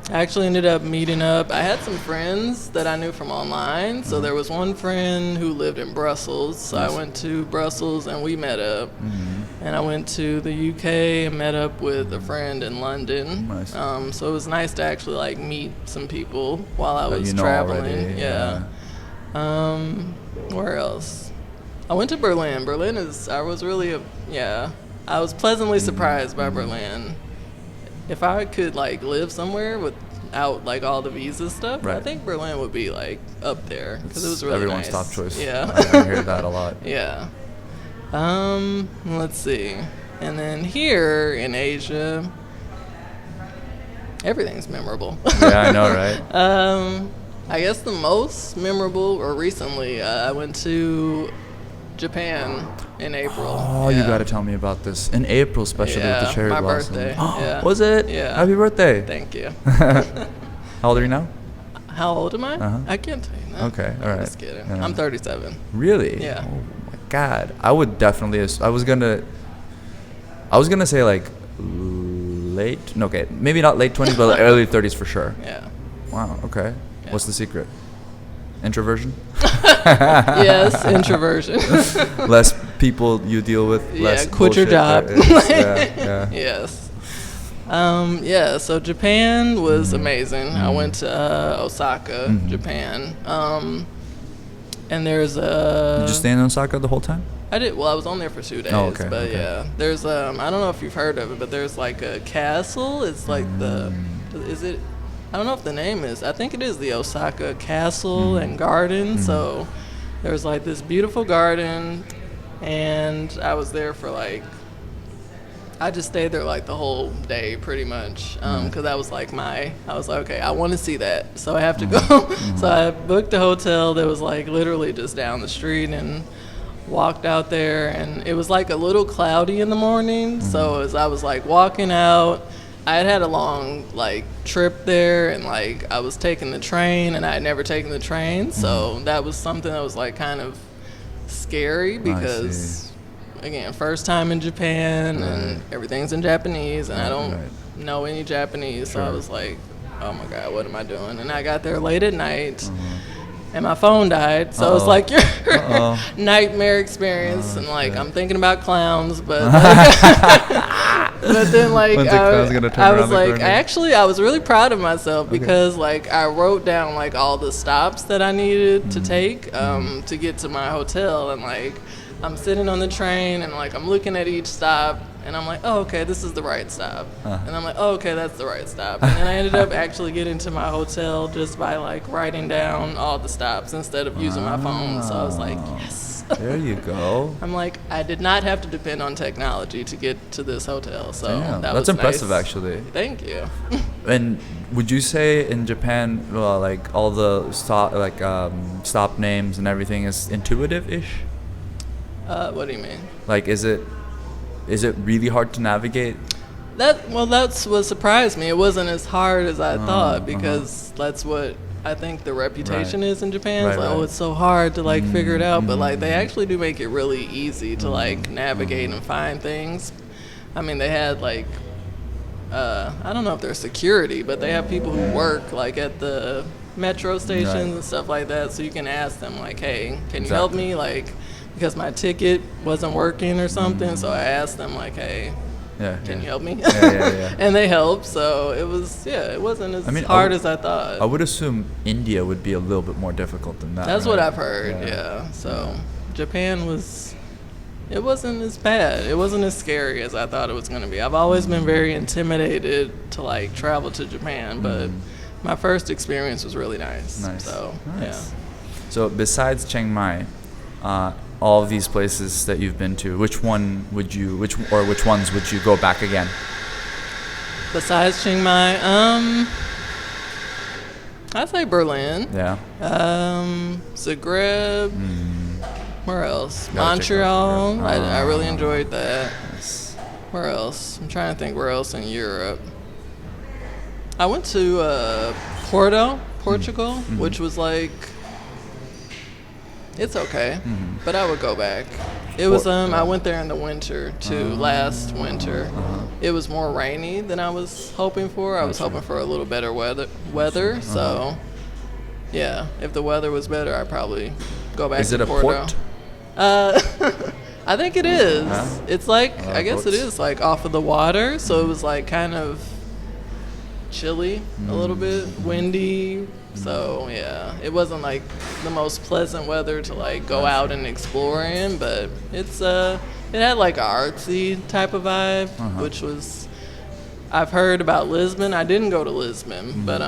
B: I actually ended up meeting up. I had some friends that I knew from online. So there was one friend who lived in Brussels. So I went to Brussels and we met up. And I went to the UK and met up with a friend in London.
A: Nice.
B: So it was nice to actually like meet some people while I was
A: you know
B: traveling.
A: already,
B: Yeah. Where else? I went to Berlin. I was pleasantly surprised by Berlin. If I could like live somewhere without like all the visa stuff, I think Berlin would be like up there because it was really
A: everyone's
B: nice.
A: top choice.
B: Yeah,
A: I hear that a lot.
B: Yeah. Let's see. And then here in Asia, everything's memorable.
A: Yeah, I know, right?
B: I guess the most memorable, or recently, I went to Japan in April.
A: Oh, you got to tell me about this. In April, especially with the cherry
B: my
A: blossom.
B: birthday.
A: Was it?
B: Yeah.
A: Happy birthday.
B: Thank you.
A: How old are you now?
B: How old am I?
A: Uh-huh.
B: I can't tell you that.
A: Okay, all right.
B: I'm just kidding.
A: Yeah.
B: I'm 37.
A: Really?
B: Yeah.
A: Oh my God. I would definitely. I was gonna say like late. No, okay, maybe not late 20s, but early 30s for sure.
B: Yeah.
A: Wow. Okay.
B: Yeah.
A: What's the secret? Introversion.
B: Yes, introversion.
A: Less people you deal with. Less
B: quit your job.
A: Yeah.
B: Yes. So Japan was amazing. I went to Osaka, Japan. And there's a...
A: Did you stay in Osaka the whole time?
B: I did. Well, I was on there for 2 days.
A: Oh, okay,
B: but
A: okay.
B: yeah, there's I don't know if you've heard of it, but there's like a castle. It's like is it? I don't know if the name is. I think it is the Osaka Castle and Garden. So there's like this beautiful garden, and I was there for like. I just stayed there like the whole day pretty much because I was like okay, I want to see that, so I have to go. So I booked a hotel that was like literally just down the street and walked out there, and it was like a little cloudy in the morning. So as I was like walking out, I had a long like trip there, and like I was taking the train, and I had never taken the train, so that was something that was like kind of scary because. Again, first time in Japan, and everything's in Japanese, and I don't know any Japanese, so I was like, oh my God, what am I doing? And I got there late at night, and my phone died, so it was like your nightmare experience, and like I'm thinking about clowns, but but then like I was like, I was really proud of myself because like I wrote down like all the stops that I needed to take to get to my hotel, and like I'm sitting on the train and like I'm looking at each stop and I'm like, oh, okay, this is the right stop. And I'm like, oh, okay, that's the right stop. And then I ended up actually getting to my hotel just by like writing down all the stops instead of using my phone. So I was like, yes.
A: There you go.
B: I'm like, I did not have to depend on technology to get to this hotel. So
A: that's impressive,
B: nice.
A: Actually.
B: Thank you.
A: And would you say in Japan, like all the stop names and everything is intuitive-ish?
B: What do you mean?
A: Like, is it really hard to navigate?
B: That's what surprised me. It wasn't as hard as I thought because that's what I think the reputation is in Japan. It's like, oh, it's so hard to like figure it out, but like they actually do make it really easy to like navigate and find things. I mean, they had like I don't know if they're security, but they have people who work like at the metro stations and stuff like that, so you can ask them like, hey, can you help me, like, because my ticket wasn't working or something. So I asked them like, hey, can you help me? And they helped. So it wasn't as hard as I thought.
A: I would assume India would be a little bit more difficult than that.
B: That's what I've heard. So Japan it wasn't as bad. It wasn't as scary as I thought it was going to be. I've always been very intimidated to like travel to Japan, but my first experience was really nice. So
A: So besides Chiang Mai, all of these places that you've been to, which ones would you go back again?
B: Besides Chiang Mai, I'd say Berlin.
A: Yeah.
B: Zagreb. Where else? Montreal. I really enjoyed that.
A: Nice.
B: Where else? I'm trying to think where else in Europe. I went to Portugal, which was like, It's okay, but I would go back. It was I went there in the winter too. Last winter, it was more rainy than I was hoping for. I was hoping for a little better weather. So, yeah, if the weather was better, I'd probably go back.
A: Is
B: to
A: it a
B: Porto.
A: port?
B: I think it is. It's like I guess
A: boats.
B: it is like off of the water, so it was like kind of chilly a little bit, windy. So yeah, it wasn't like the most pleasant weather to like go out and explore in, but it's it had like a artsy type of vibe, which was I've heard about Lisbon. I didn't go to Lisbon, but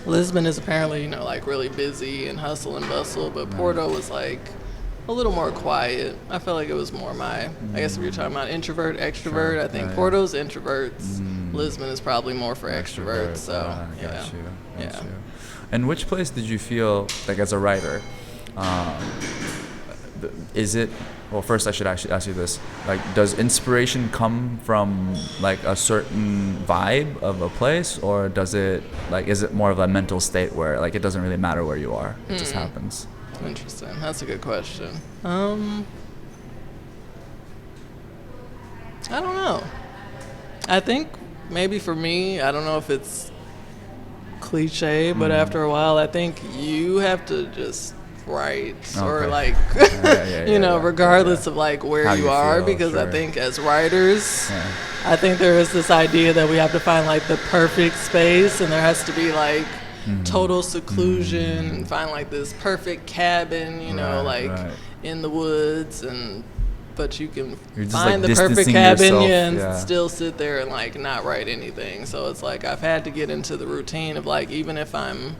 B: Lisbon is apparently like really busy and hustle and bustle, but Porto was like a little more quiet. I felt like it was more I guess if you're talking about introvert, extrovert, I think Porto's introverts. Lisbon is probably more for extroverts. So,
A: Got you.
B: Yeah.
A: And which place did you feel like as a writer? Is it? Well, first I should actually ask you this: like, does inspiration come from like a certain vibe of a place, or does it is it more of a mental state where like it doesn't really matter where you are, it just happens?
B: Interesting. That's a good question. I don't know. I think maybe for me, I don't know if it's cliche, but after a while, I think you have to just write or like, regardless of like where
A: how
B: you are,
A: feel,
B: because
A: sure.
B: I think as writers, I think there is this idea that we have to find like the perfect space, and there has to be like total seclusion and find like this perfect cabin, in the woods, but you can find the perfect cabin and still sit there and like not write anything. So it's like I've had to get into the routine of like, even if I'm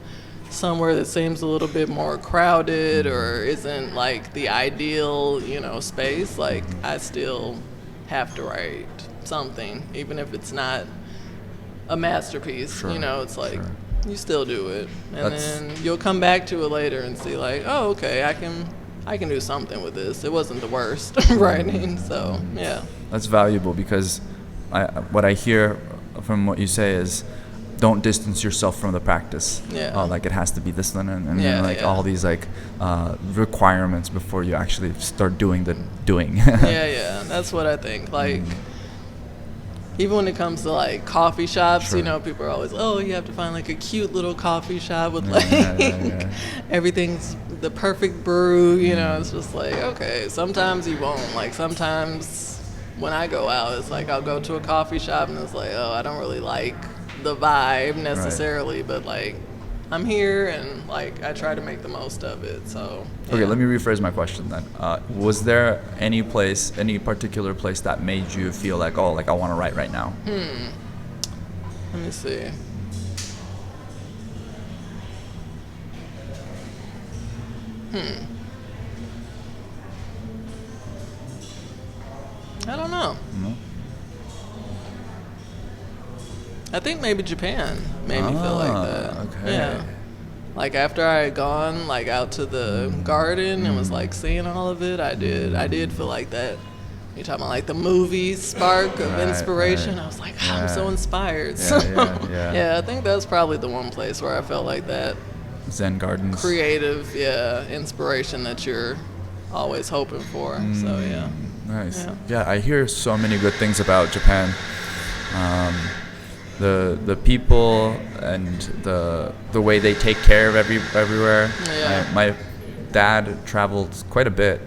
B: somewhere that seems a little bit more crowded or isn't like the ideal, space, like I still have to write something, even if it's not a masterpiece. It's like you still do it, and then you'll come back to it later and see like, oh, okay, I can do something with this. It wasn't the worst writing, so yeah.
A: That's valuable, because what I hear from what you say is, don't distance yourself from the practice.
B: Yeah.
A: Like it has to be this one, and all these like requirements before you actually start doing the doing.
B: yeah, that's what I think. Like, even when it comes to like coffee shops, people are always, oh, you have to find like a cute little coffee shop with like everything's the perfect brew. It's just like, okay, sometimes you won't. Like sometimes when I go out, it's like I'll go to a coffee shop and it's like, oh, I don't really like the vibe necessarily, but like I'm here and like I try to make the most of it. So
A: okay, let me rephrase my question then. Was there any particular place that made you feel like, oh, like I want to write right now?
B: Let me see. I don't know. I think maybe Japan made me feel like that.
A: Okay.
B: Yeah. Like after I had gone like out to the garden and was like seeing all of it, I did feel like that. You're talking about like the movie spark of inspiration. I was like, I'm so inspired. Yeah, I think that's probably the one place where I felt like that.
A: Zen gardens.
B: Creative, inspiration that you're always hoping for. So yeah.
A: Nice. Yeah, I hear so many good things about Japan. The people and the way they take care of everywhere.
B: Yeah.
A: My dad traveled quite a bit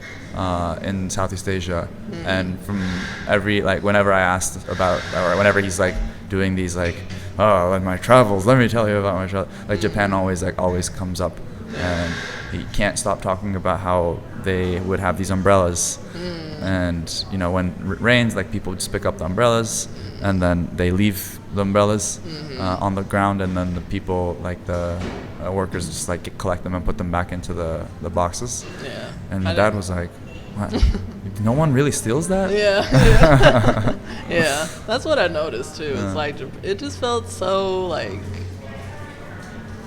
A: in Southeast Asia, and from whenever I asked about, or whenever he's like doing these like, oh, in my travels, let me tell you about my travel, like Japan always comes up, and he can't stop talking about how they would have these umbrellas, and when it rains, like people just pick up the umbrellas and then they leave the umbrellas on the ground, and then the people, like the workers, just like collect them and put them back into the boxes.
B: Yeah.
A: And my dad was like, what? No one really steals that?
B: Yeah. Yeah, that's what I noticed too. It's like it just felt so like,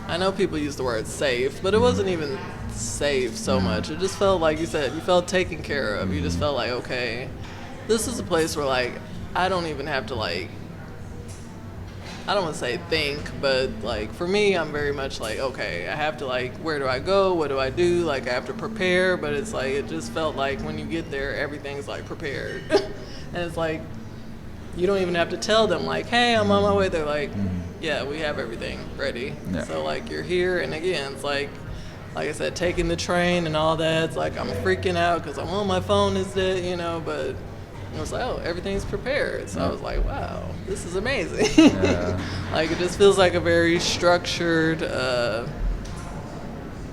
B: I know people use the word safe, but it wasn't even safe so much. It just felt like you said, you felt taken care of. You just felt like, okay, this is a place where like I don't even have to like, I don't want to say think, but like for me, I'm very much like, okay, I have to like, where do I go? What do I do? Like I have to prepare, but it's like, it just felt like when you get there, everything's like prepared. And it's like, you don't even have to tell them like, hey, I'm on my way. They're like, yeah, we have everything ready.
A: Yeah.
B: So like you're here. And again, it's like I said, taking the train and all that. It's like I'm freaking out because I'm on my phone is dead, you know, but I was like, oh, everything's prepared. So I was like, wow, this is amazing.
A: Yeah.
B: Like it just feels like a very structured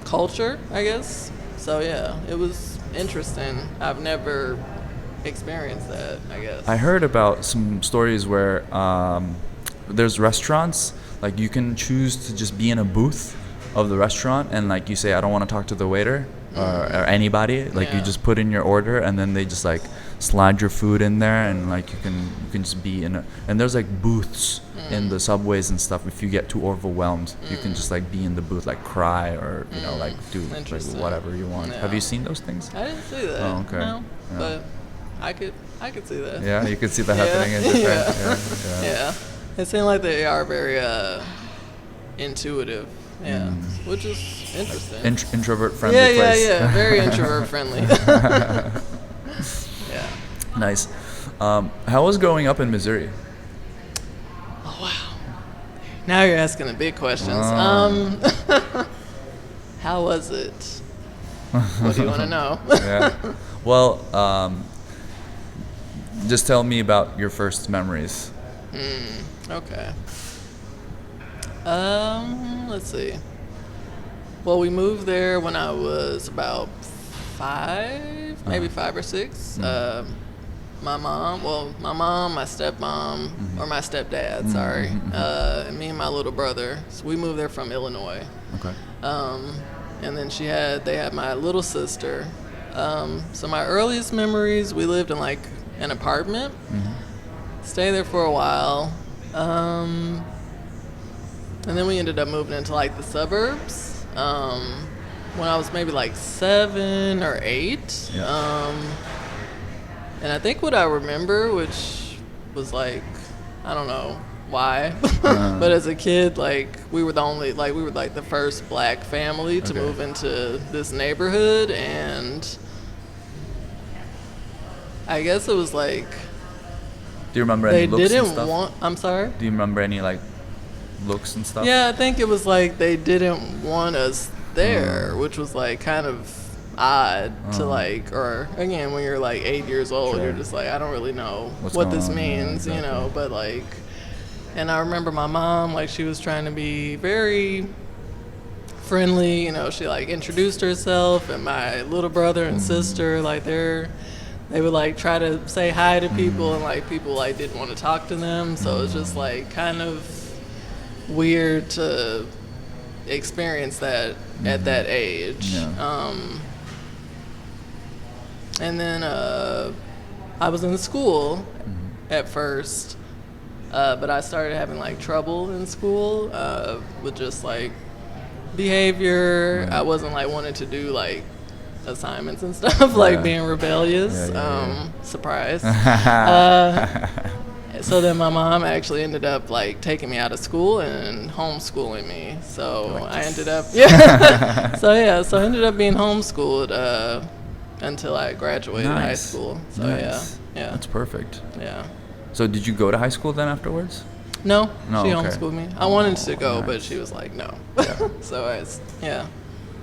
B: culture, I guess. So yeah, it was interesting. I've never experienced that, I guess.
A: I heard about some stories where there's restaurants, like you can choose to just be in a booth of the restaurant and like you say, I don't want to talk to the waiter or anybody. Like you just put in your order and then they just like slide your food in there and like you can just be in and there's like booths in the subways and stuff. If you get too overwhelmed, you can just like be in the booth, like cry or you know like do like whatever you want.
B: Yeah.
A: Have you seen those things?
B: I didn't see that.
A: Oh, okay.
B: No,
A: Yeah.
B: but I could see that.
A: Yeah, you could see that happening in Japan.
B: Yeah. It seemed like they are very intuitive. Yeah, which is interesting.
A: Introvert friendly place.
B: Yeah, very introvert friendly. Yeah.
A: Nice. How was growing up in Missouri?
B: Oh wow. Now you're asking the big questions. How was it? What do you want to know?
A: Yeah. Well, just tell me about your first memories.
B: Okay. Let's see. Well, we moved there when I was about 5, maybe 5 or 6. My mom, my stepmom, or my stepdad, sorry, and me and my little brother. So we moved there from Illinois.
A: Okay.
B: And then they had my little sister. So my earliest memories, we lived in like an apartment. Stayed there for a while. And then we ended up moving into like the suburbs when I was maybe like 7 or 8.
A: Yeah.
B: And I think what I remember, which was like, I don't know why, but as a kid, like we were the first black family to move into this neighborhood, and I guess it was like,
A: do you remember any looks and stuff?
B: I'm sorry?
A: Do you remember any like looks and stuff?
B: Yeah, I think it was like they didn't want us there, which was like kind of odd to like, or again, when you're like 8 years old, you're just like, I don't really know what this means, you know, but like, and I remember my mom, like she was trying to be very friendly, you know, she like introduced herself, and my little brother and sister, like they would like try to say hi to people, and like people like didn't want to talk to them, so it's just like kind of weird to experience that at that age. And then I was in school at first, but I started having like trouble in school with just like behavior. I wasn't like wanting to do like assignments and stuff, like being rebellious. Surprise. So then my mom actually ended up like taking me out of school and homeschooling me. So I ended up so I ended up being homeschooled until I graduated high school. So yeah.
A: That's perfect.
B: Yeah.
A: So did you go to high school then afterwards?
B: No, she homeschooled me. I wanted to go, but she was like, no. So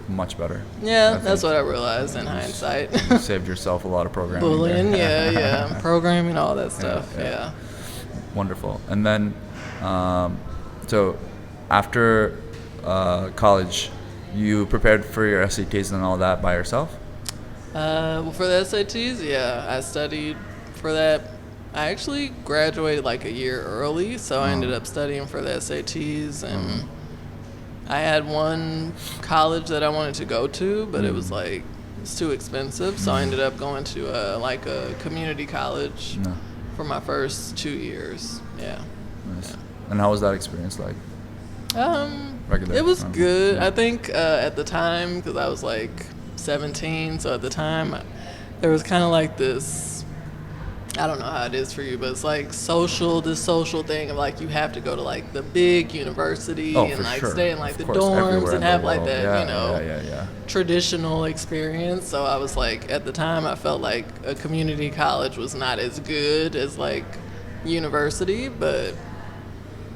A: much better.
B: Yeah, that's what I realized in hindsight.
A: You saved yourself a lot of programming.
B: Bullying, programming, all that stuff. Yeah.
A: Wonderful. And then, so after college, you prepared for your SATs and all that by yourself?
B: Well, for the SATs, I studied for that. I actually graduated like a year early, so I ended up studying for the SATs, and I had one college that I wanted to go to, but it was like, it's too expensive, so I ended up going to like a community college for my first 2 years.
A: Nice. Yeah. And how was that experience like? Regular?
B: It was good. I think at the time, because I was like 17, so at the time there was kind of like this, I don't know how it is for you, but it's like this social thing of like you have to go to like the big university and like
A: sure.
B: stay in like
A: Of
B: the
A: course,
B: dorms
A: everywhere
B: and
A: in the
B: have like
A: world.
B: that, traditional experience. So I was like, at the time, I felt like a community college was not as good as like university, but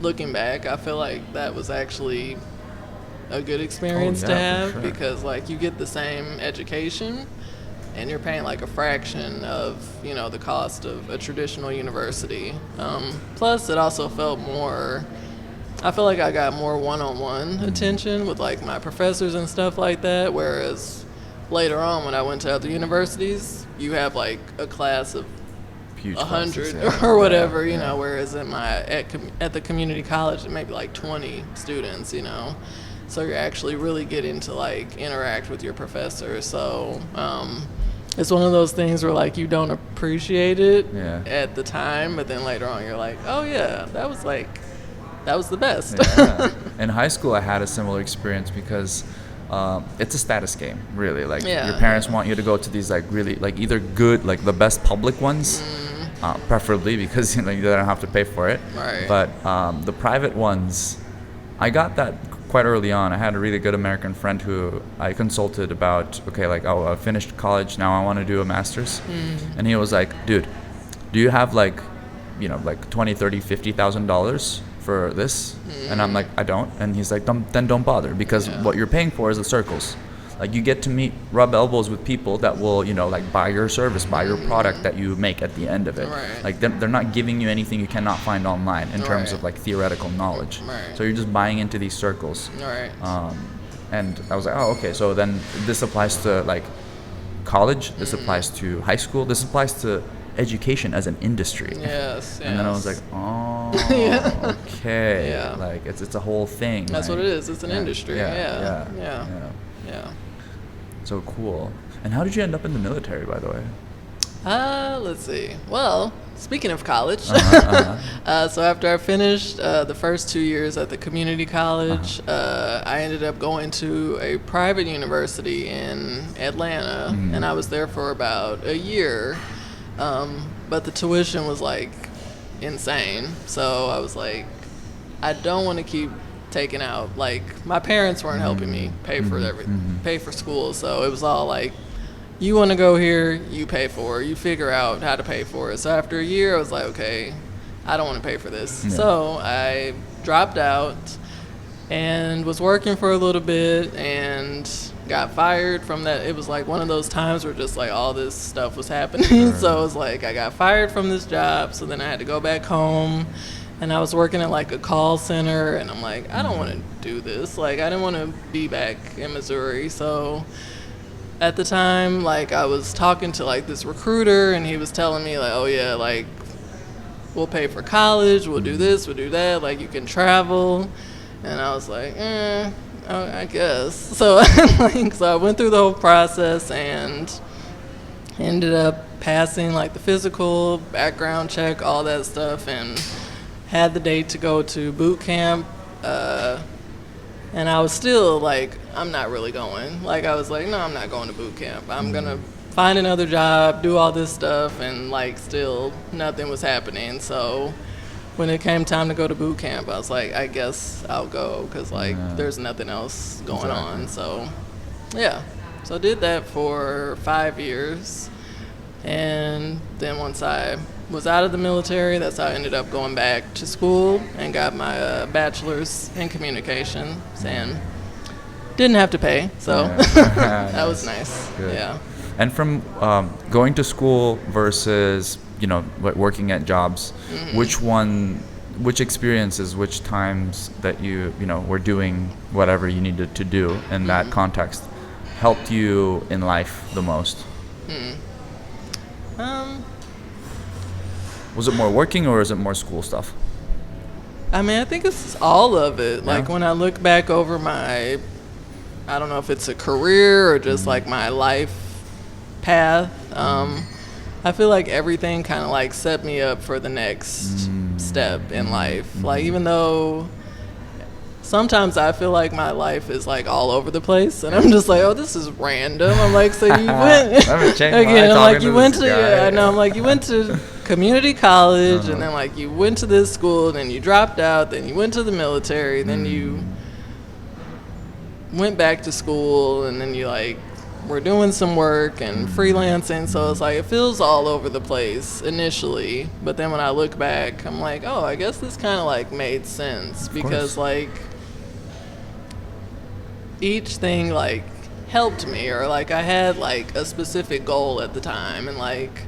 B: looking back, I feel like that was actually a good experience to have
A: sure.
B: because like you get the same education and you're paying like a fraction of the cost of a traditional university. Plus it also felt more, I feel like I got more one-on-one attention with like my professors and stuff like that, whereas later on when I went to other universities you have like a class of
A: Huge
B: 100
A: classes,
B: or whatever, whereas at the community college it may be like 20 students, so you're actually really getting to like interact with your professor. So it's one of those things where like you don't appreciate it at the time, but then later on you're like, oh yeah, that was the best.
A: In high school I had a similar experience because it's a status game, really. Like your parents want you to go to these like really like either good, like the best public ones, preferably because you don't have to pay for it.
B: Right.
A: But the private ones, I got that quite early on. I had a really good American friend who I consulted about, I finished college, now I want to do a master's. And he was like, dude, do you have like $20,000, $30,000, $50,000 for this? And I'm like, I don't. And he's like, then don't bother, because what you're paying for is the circles. Like you get to rub elbows with people that will, buy your service, buy your product that you make at the end of it.
B: Right.
A: Like they're not giving you anything you cannot find online in terms of like theoretical knowledge.
B: Right.
A: So you're just buying into these circles.
B: Right.
A: And I was like, oh, okay. So then this applies to like college. This applies to high school. This applies to education as an industry.
B: Yes.
A: And then I was like, oh, okay.
B: Yeah.
A: Like it's a whole thing.
B: That's
A: like,
B: what it is. It's an industry. Yeah.
A: So cool. And how did you end up in the military, by the way?
B: Let's see. Well, speaking of college, so after I finished the first 2 years at the community college, I ended up going to a private university in Atlanta, and I was there for about a year. But the tuition was like insane. So I was like, I don't want to keep taking out, like my parents weren't helping me pay for everything, pay for school. So it was all like, you want to go here, you pay for it, you figure out how to pay for it. So after a year I was like, okay, I don't want to pay for this. So I dropped out and was working for a little bit and got fired from that. It was like one of those times where just like all this stuff was happening. So it was like I got fired from this job, so then I had to go back home, and I was working at like a call center, and I'm like, I don't want to do this. Like I didn't want to be back in Missouri. So at the time, like I was talking to like this recruiter, and he was telling me like, oh yeah, like we'll pay for college, we'll do this, we'll do that, like you can travel. And I was like, I guess. So so I went through the whole process and ended up passing like the physical, background check, all that stuff, and had the date to go to boot camp. And I was still like, I'm not really going. Like I was like, no, I'm not going to boot camp. I'm gonna find another job, do all this stuff, and like still nothing was happening. So when it came time to go to boot camp, I was like, I guess I'll go, because like there's nothing else going on. So so I did that for 5 years, and then once I was out of the military, that's how I ended up going back to school and got my bachelor's in communications, and didn't have to pay, so that was nice.
A: Good.
B: Yeah.
A: And from going to school versus working at jobs, which experiences, which times that you were doing whatever you needed to do in that context helped you in life the most? Was it more working or is it more school stuff?
B: I mean, I think it's all of it. Like when I look back over my, I don't know if it's a career or just like my life path, I feel like everything kind of like set me up for the next step in life. Like even though sometimes I feel like my life is like all over the place, and I'm just like, oh, this is random. I'm like, so you went again? I'm like, you went to I'm like, you went to community college, and then like you went to this school, then you dropped out, then you went to the military, then you went back to school, and then you like were doing some work and freelancing. So it's like it feels all over the place initially, but then when I look back, I'm like, oh, I guess this kind of like made sense, because like each thing like helped me, or like I had like a specific goal at the time, and like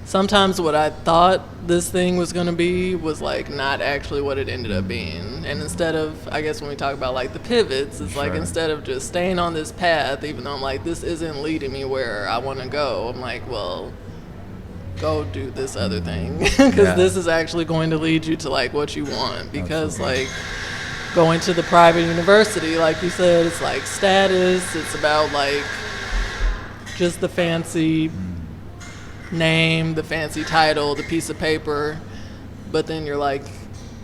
B: sometimes what I thought this thing was going to be was like not actually what it ended up being. And instead of, I guess when we talk about like the pivots, it's like instead of just staying on this path, even though I'm like, this isn't leading me where I want to go, I'm like, well, go do this other thing, because this is actually going to lead you to like what you want. Because like going to the private university, like you said, it's like status, it's about like just the fancy name, the fancy title, the piece of paper, but then you're like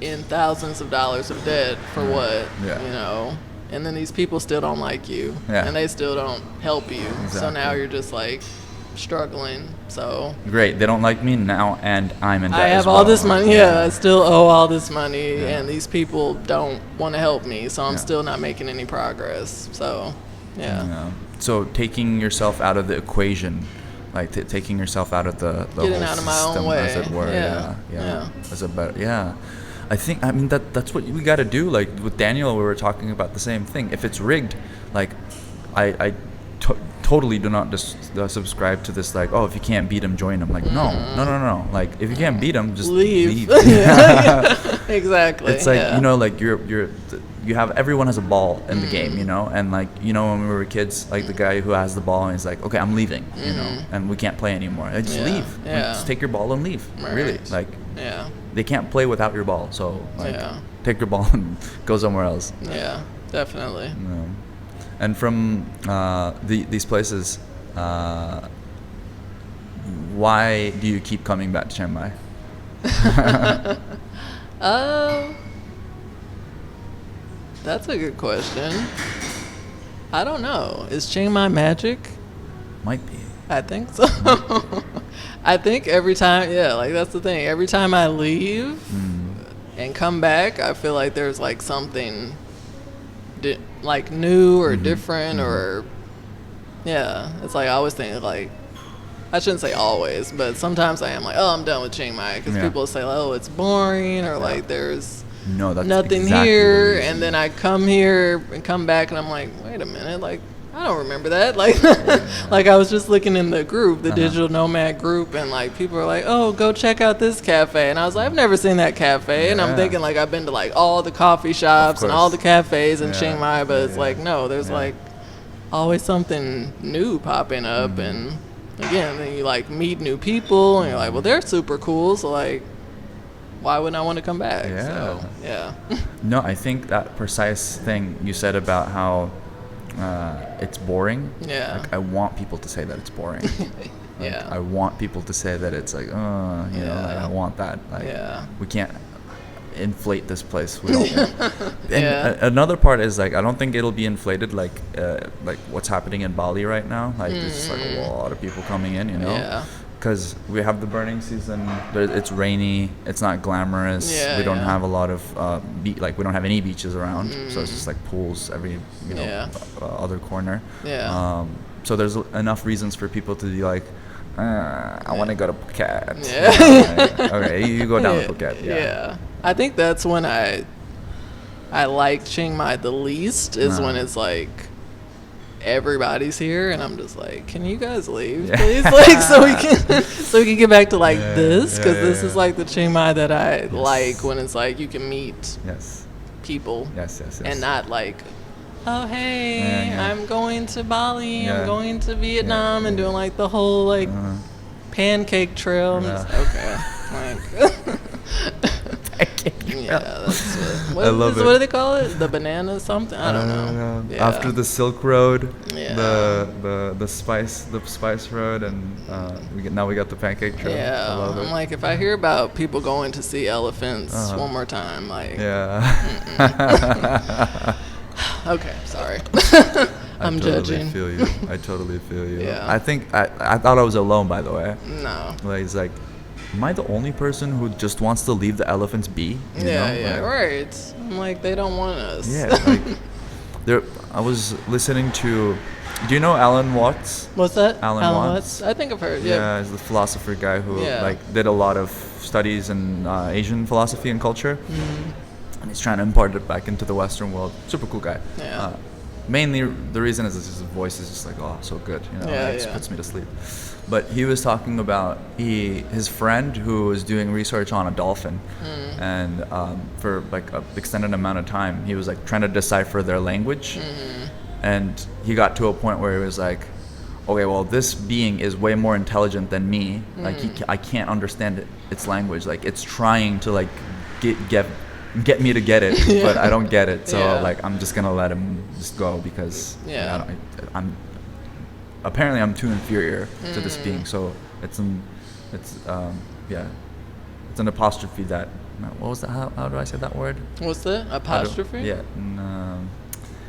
B: in thousands of dollars of debt for what, you know? And then these people still don't like you, and they still don't help you. So now you're just like struggling. So
C: great, they don't like me now, and I'm in debt.
B: I have
C: as well.
B: all this money. I still owe all this money, and these people don't want to help me. So I'm still not making any progress. So
C: So taking yourself out of the equation, like taking yourself out of the
B: getting
C: whole
B: out of my
C: system,
B: own way,
C: as it were. As a better, I mean that's what we got to do. Like with Daniel, we were talking about the same thing. If it's rigged, like I totally do not subscribe to this, like, oh, if you can't beat him, join him. Like no. Like if you can't beat him, just leave.
B: Exactly.
C: It's like you know, like you have, everyone has a ball in the game, you know, and like, you know, when we were kids, like the guy who has the ball and he's like, okay, I'm leaving, you know, and we can't play anymore. Like, just leave. Like, just take your ball and leave. Really, like they can't play without your ball, so like take your ball and go somewhere else.
B: Yeah, definitely.
C: And from these places, why do you keep coming back to Chiang Mai?
B: That's a good question. I don't know. Is Chiang Mai magic?
C: Might be.
B: I think so. I think every time, like that's the thing. Every time I leave and come back, I feel like there's like something like new or different or it's like I always think like, I shouldn't say always, but sometimes I am like, oh, I'm done with Chiang Mai, because people say like, oh, it's boring, or like there's nothing exactly here, and then I come here and come back and I'm like, wait a minute, like I don't remember that, like like I was just looking in the group, the digital nomad group, and like people are like, oh, go check out this cafe, and I was like, I've never seen that cafe, and I'm thinking like I've been to like all the coffee shops and all the cafes in Chiang Mai, but it's like, no, there's like always something new popping up, and again, then you like meet new people and you're like, well, they're super cool, so like why wouldn't I want to come back?
C: No, I think that precise thing you said about how it's boring. Like, I want people to say that it's boring. Like, I want people to say that it's like, you know, like, I want that. Like, we can't inflate this place. We don't. And another part is like, I don't think it'll be inflated like what's happening in Bali right now. Like there's like a lot of people coming in, you know. Because we have the burning season, it's rainy, it's not glamorous. We don't have a lot of we don't have any beaches around, so it's just like pools every other corner. So there's enough reasons for people to be like, I want to go to Phuket. Like, okay, you go down to Phuket.
B: I think that's when I like Chiang Mai the least, is when it's like everybody's here and I'm just like, can you guys leave please, like so we can get back to like this, because this is like the Chiang Mai that I like, when it's like you can meet people and not like, oh hey, I'm going to Bali, I'm going to Vietnam and doing like the whole like pancake trail. I'm just, okay, like that's what do they call it? The banana something? I don't know.
C: After the Silk Road, the spice road, and now we got the pancake trail. I love it.
B: I'm like, if I hear about people going to see elephants one more time, like okay, sorry. I'm judging.
C: I totally feel you. I think I thought I was alone, by the way.
B: No.
C: Like, it's like am I the only person who just wants to leave the elephants be? You know?
B: Right. I'm like, they don't want us.
C: Yeah, like, I was listening to, do you know Alan Watts?
B: What's that?
C: Alan Watts?
B: I think I've heard,
C: Yeah, he's the philosopher guy who, like, did a lot of studies in Asian philosophy and culture. And he's trying to impart it back into the Western world. Super cool guy.
B: Yeah.
C: Mainly, the reason is his voice is just like, oh, so good. You know, it just puts me to sleep. But he was talking about his friend who was doing research on a dolphin, and for like an extended amount of time, he was like trying to decipher their language, and he got to a point where he was like, okay, well, this being is way more intelligent than me. Like I can't understand its language. Like it's trying to like get me to get it, but I don't get it. So like I'm just gonna let him just go because I'm too inferior to this being. So it's an apostrophe that. What was that? How do I say that word?
B: What's that? Apostrophe?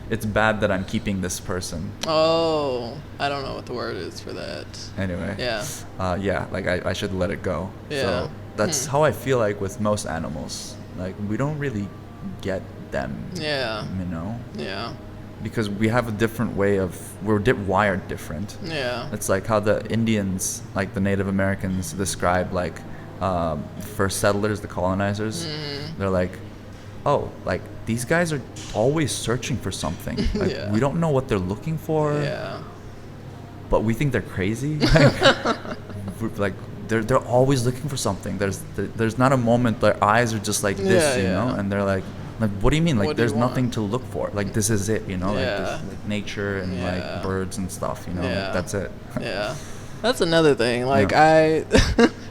C: It's bad that I'm keeping this person.
B: Oh, I don't know what the word is for that.
C: Anyway.
B: Yeah.
C: Like I should let it go.
B: Yeah.
C: So that's how I feel like with most animals. Like we don't really get them.
B: Yeah.
C: You know?
B: Yeah. Because
C: we have a different way we're wired different.
B: Yeah.
C: It's like how the Indians, like the Native Americans, describe like first settlers, the colonizers. They're like, oh, like these guys are always searching for something. Like we don't know what they're looking for.
B: Yeah.
C: But we think they're crazy. Like they're always looking for something. There's not a moment their eyes are just like this, you know, and they're like, what do you mean? Like there's nothing to look for. Like this is it, you know, like, this, like nature and like birds and stuff, you know, like, that's it.
B: Yeah. That's another thing. Like I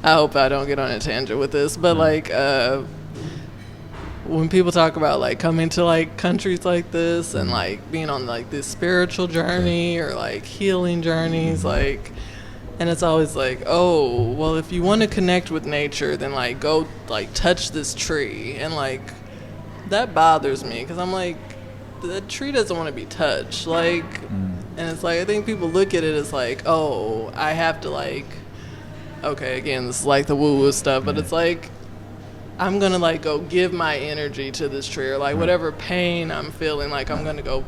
B: hope I don't get on a tangent with this, but like when people talk about like coming to like countries like this and like being on like this spiritual journey or like healing journeys, like, and it's always like, oh, well, if you want to connect with nature, then like go like touch this tree, and like that bothers me because I'm like, the tree doesn't want to be touched, like, and it's like I think people look at it as like, oh, I have to like, okay, again, this is like the woo-woo stuff, but it's like, I'm gonna like go give my energy to this tree, or like whatever pain I'm feeling, like I'm gonna go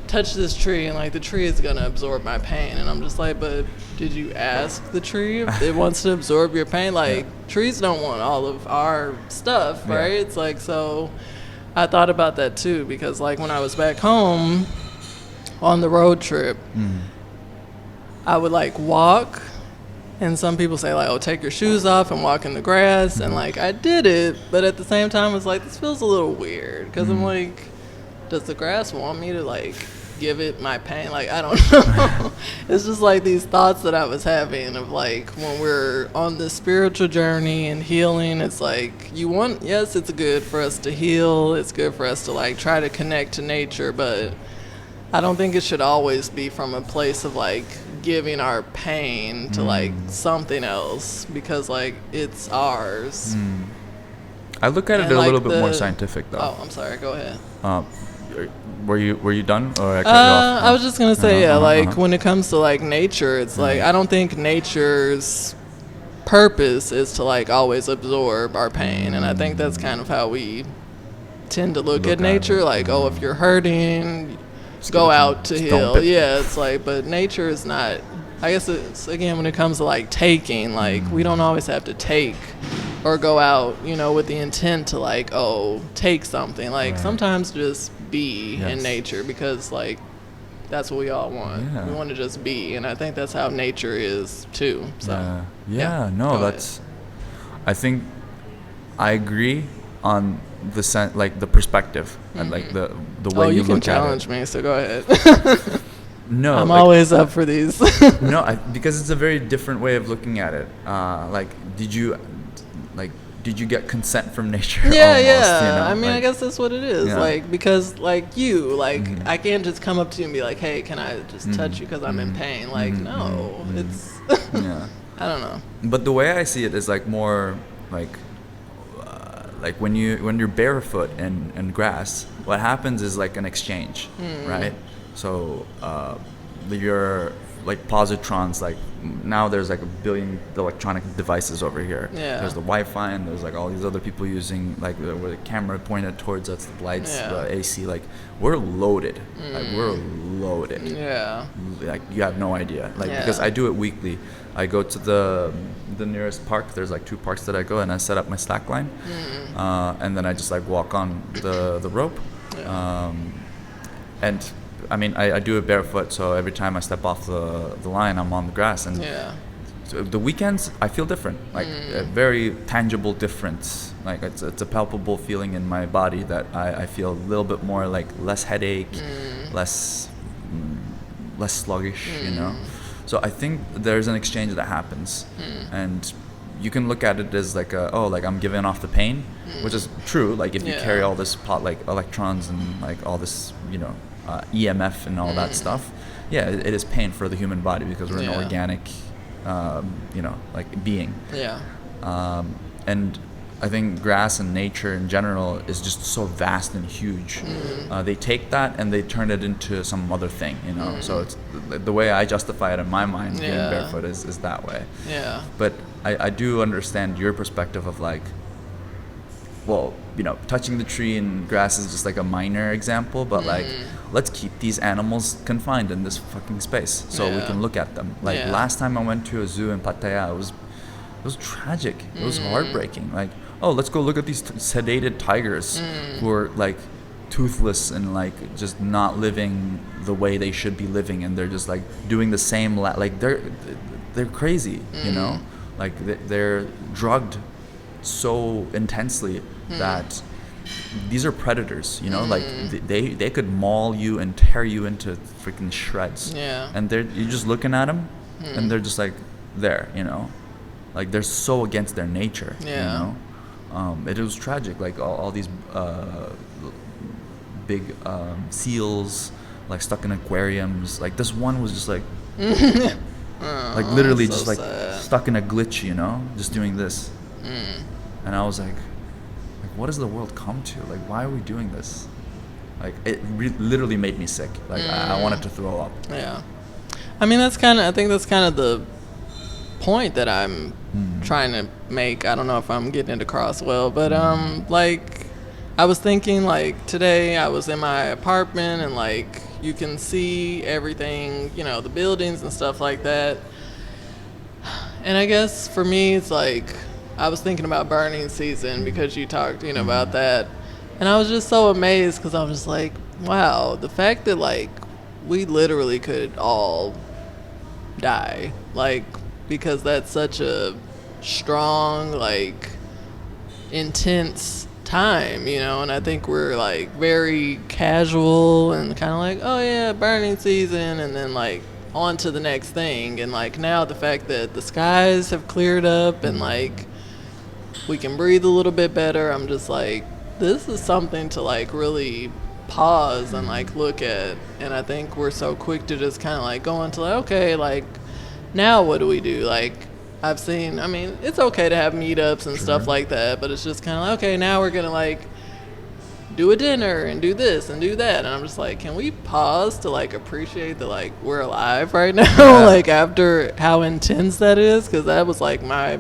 B: touch this tree, and like the tree is gonna absorb my pain, and I'm just like, but did you ask the tree if it wants to absorb your pain? Like trees don't want all of our stuff, right? It's like, so I thought about that too, because like when I was back home on the road trip, I would like walk. And some people say, like, oh, take your shoes off and walk in the grass. And, like, I did it. But at the same time, it's like, this feels a little weird. Because I'm like, does the grass want me to, like, give it my pain? Like, I don't know. It's just, like, these thoughts that I was having of, like, when we're on this spiritual journey and healing, it's like, yes, it's good for us to heal. It's good for us to, like, try to connect to nature. But I don't think it should always be from a place of, like, giving our pain to like something else, because like it's ours.
C: I look at it a little bit more scientific though.
B: Oh, I'm sorry, go ahead.
C: Were you done, or I cut you off?
B: I was just gonna say when it comes to like nature, it's like I don't think nature's purpose is to like always absorb our pain, and I think that's kind of how we tend to look at nature, like oh, if you're hurting, go out to heal. It's like, but nature is not, I guess it's, again, when it comes to like taking, like we don't always have to take or go out, you know, with the intent to like, oh, take something. Like sometimes just be in nature, because like that's what we all want. We want to just be, and I think that's how nature is too. So
C: I think I agree on the like the perspective and like the way you look at it. Oh, you can
B: challenge me, so go ahead.
C: No,
B: I'm always up for these.
C: Because it's a very different way of looking at it. Like, did you get consent from nature?
B: Yeah,
C: almost,
B: yeah.
C: You know?
B: I mean, like, I guess that's what it is. Yeah. Like, because like you, like, I can't just come up to you and be like, hey, can I just touch you because I'm in pain? Like, no, it's. I don't know.
C: But the way I see it is like more like when you're barefoot in grass, what happens is like an exchange, right? So your like positrons. Like now there's like a billion electronic devices over here. There's the Wi-Fi, and there's like all these other people using like where the camera pointed towards us, the lights, the AC. Like we're loaded. Like we're loaded. Like you have no idea. Like because I do it weekly. I go to the nearest park. There's like 2 parks that I go, and I set up my slack line, and then I just like walk on the rope, and I mean I do it barefoot. So every time I step off the line, I'm on the grass, and so the weekends I feel different, like a very tangible difference. Like it's a palpable feeling in my body that I feel a little bit more like less headache, less sluggish, you know. So I think there's an exchange that happens, and you can look at it as like like I'm giving off the pain, which is true. Like if you carry all this like electrons and like all this, you know, EMF and all that stuff, it is pain for the human body because we're an organic, you know, like being. And I think grass and nature in general is just so vast and huge. They take that and they turn it into some other thing, you know. So it's the way I justify it in my mind. Being barefoot is that way. But I do understand your perspective of like, well, you know, touching the tree and grass is just like a minor example, but like let's keep these animals confined in this fucking space so we can look at them. Like last time I went to a zoo in Pattaya, it was tragic. It was heartbreaking. Like, oh, let's go look at these sedated tigers who are like toothless and like just not living the way they should be living, and they're just like doing the same like they're crazy, you know, like they're drugged so intensely that these are predators, you know, like they could maul you and tear you into freaking shreds, and you're just looking at them and they're just like there, you know, like they're so against their nature, you know. It was tragic, like all these big seals like stuck in aquariums. Like this one was just like like literally so just like stuck in a glitch, you know, just doing this. And I was like what does the world come to? Like why are we doing this? Like it literally made me sick. Like I wanted to throw up.
B: I mean I think that's kind of the point that I'm trying to make. I don't know if I'm getting it across well, but like I was thinking like today I was in my apartment and like you can see everything, you know, the buildings and stuff like that. And I guess for me it's like I was thinking about burning season because you talked, you know, about that. And I was just so amazed because I was just like, wow, the fact that like we literally could all die, like, because that's such a strong, like, intense time, you know. And I think we're like very casual and kind of like, oh yeah, burning season, and then like on to the next thing. And like now the fact that the skies have cleared up and like we can breathe a little bit better, I'm just like, this is something to like really pause and like look at. And I think we're so quick to just kind of like go into like, okay, like now what do we do? Like I've seen, I mean, it's okay to have meetups and stuff like that, but it's just kind of like, okay, now we're gonna like do a dinner and do this and do that. And I'm just like, can we pause to like appreciate that like we're alive right now? Like after how intense that is, because that was like my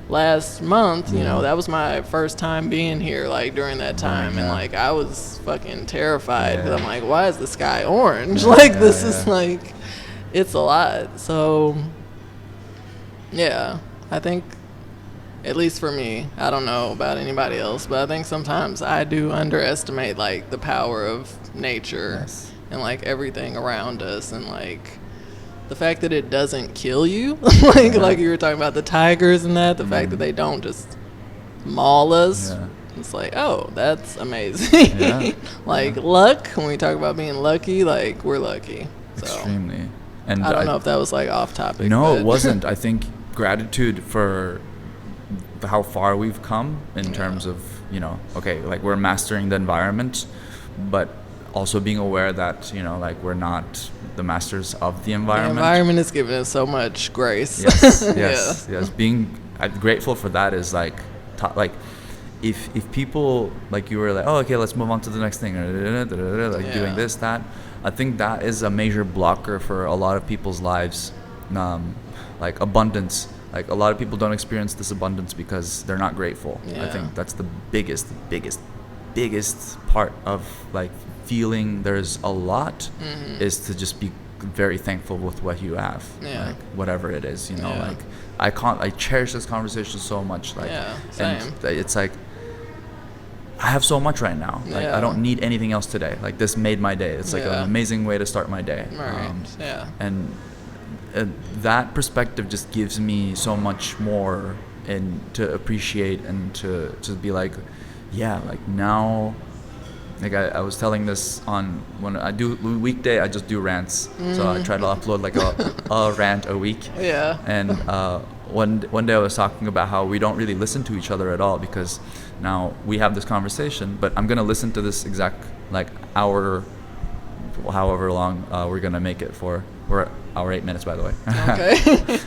B: last month, you know, that was my first time being here, like during that time, and like I was fucking terrified because I'm like, why is the sky orange? Like this is like, it's a lot. So yeah, I think, at least for me, I don't know about anybody else, but I think sometimes I do underestimate like the power of nature and like everything around us, and like the fact that it doesn't kill you, like you were talking about the tigers and that, the fact that they don't just maul us, it's like, oh, that's amazing. Like luck, when we talk about being lucky, like we're lucky. So
C: extremely. And
B: I don't know if that was like off topic.
C: No, it wasn't. I think gratitude for how far we've come in terms of, you know, okay, like we're mastering the environment, but also being aware that, you know, like we're not the masters of the environment.
B: The environment is giving us so much grace.
C: Yes. Being grateful for that is like, like if people like you were like, oh, okay, let's move on to the next thing, like doing this, that. I think that is a major blocker for a lot of people's lives. Like abundance. Like a lot of people don't experience this abundance because they're not grateful.
B: Yeah.
C: I think that's the biggest part of like feeling there's a lot is to just be very thankful with what you have.
B: Yeah.
C: Like whatever it is, you know,
B: Yeah.
C: like I cherish this conversation so much. Like,
B: same.
C: and it's like, I have so much right now. Like I don't need anything else today. Like this made my day. It's like an amazing way to start my day.
B: Right.
C: And that perspective just gives me so much more and to appreciate and to be like, yeah, like now, like I was telling this on when I do weekday, I just do rants. So I try to upload like a rant a week.
B: Yeah.
C: And one day I was talking about how we don't really listen to each other at all because now we have this conversation, but I'm gonna listen to this exact like hour, however long we're gonna make it for. We're at hour 8 minutes, by the way.
B: Okay.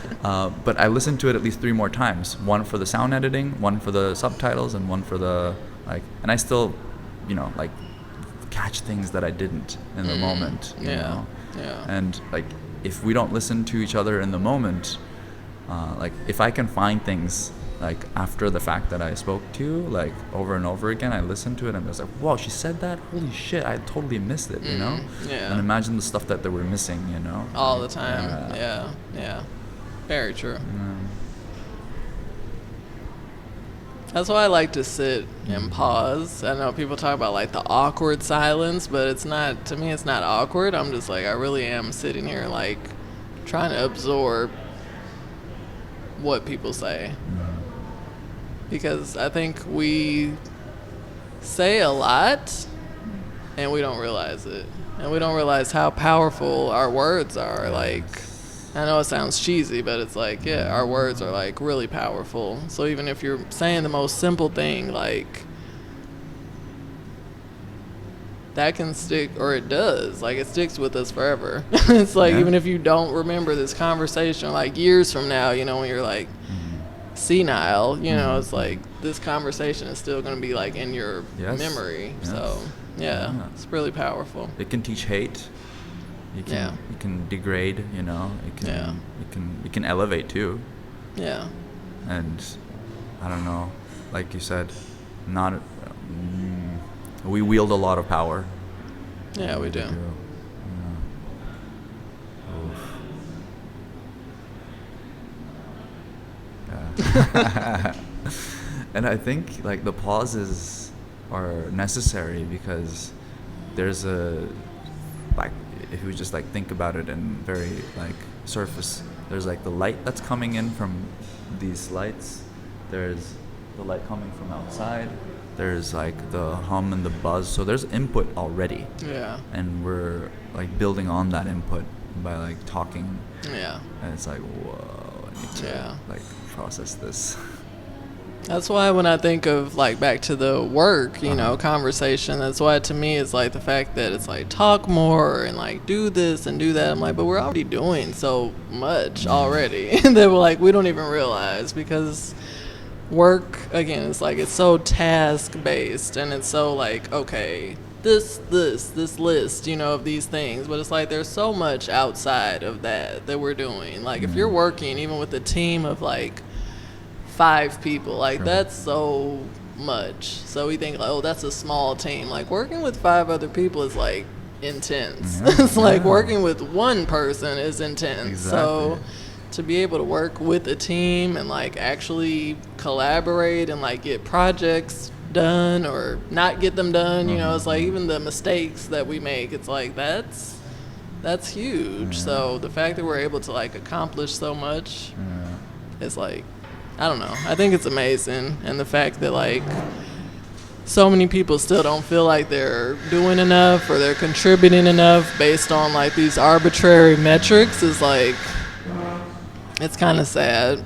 C: But I listened to it at least 3 more times. One for the sound editing, one for the subtitles, and one for the like. And I still, you know, like catch things that I didn't in the moment. You know?
B: Yeah.
C: And like, if we don't listen to each other in the moment, like if I can find things like after the fact that I spoke to, like over and over again, I listened to it and I was like, wow, she said that? Holy shit, I totally missed it, you know?
B: Yeah.
C: And imagine the stuff that they were missing, you know?
B: All the time. Yeah. Very true. That's why I like to sit and pause. I know people talk about like the awkward silence, but it's not, to me, it's not awkward. I'm just like, I really am sitting here like trying to absorb what people say. Because I think we say a lot and we don't realize it. And we don't realize how powerful our words are. Like, I know it sounds cheesy, but it's like, yeah, our words are like really powerful. So even if you're saying the most simple thing, like, that can stick, or it does. Like, it sticks with us forever. It's like, even if you don't remember this conversation, like years from now, you know, when you're like, senile, you know, it's like this conversation is still going to be like in your memory. So it's really powerful.
C: It can teach hate. It can degrade, you know. It can elevate too.
B: Yeah.
C: And I don't know, like you said, not we wield a lot of power.
B: Yeah, we do.
C: And I think like the pauses are necessary because there's a, like, if you just like think about it in very like surface, there's like the light that's coming in from these lights, there's the light coming from outside, there's like the hum and the buzz, so there's input already. And we're like building on that input by like talking. And it's like, whoa, I need to like process this.
B: That's why when I think of like back to the work, you know, conversation, that's why to me it's like the fact that it's like talk more and like do this and do that. I'm like, but we're already doing so much already that we're like, we don't even realize, because work, again, it's like, it's so task based and it's so like, okay, this list, you know, of these things, but it's like there's so much outside of that we're doing. Like if you're working even with a team of like 5 people, like that's so much. So we think like, oh, that's a small team. Like working with 5 other people is like intense. It's like working with one person is intense. So to be able to work with a team and like actually collaborate and like get projects done or not get them done, you know, it's like even the mistakes that we make, it's like that's huge. So the fact that we're able to like accomplish so much is like, I don't know, I think it's amazing. And the fact that like so many people still don't feel like they're doing enough or they're contributing enough based on like these arbitrary metrics is like, it's kind of sad.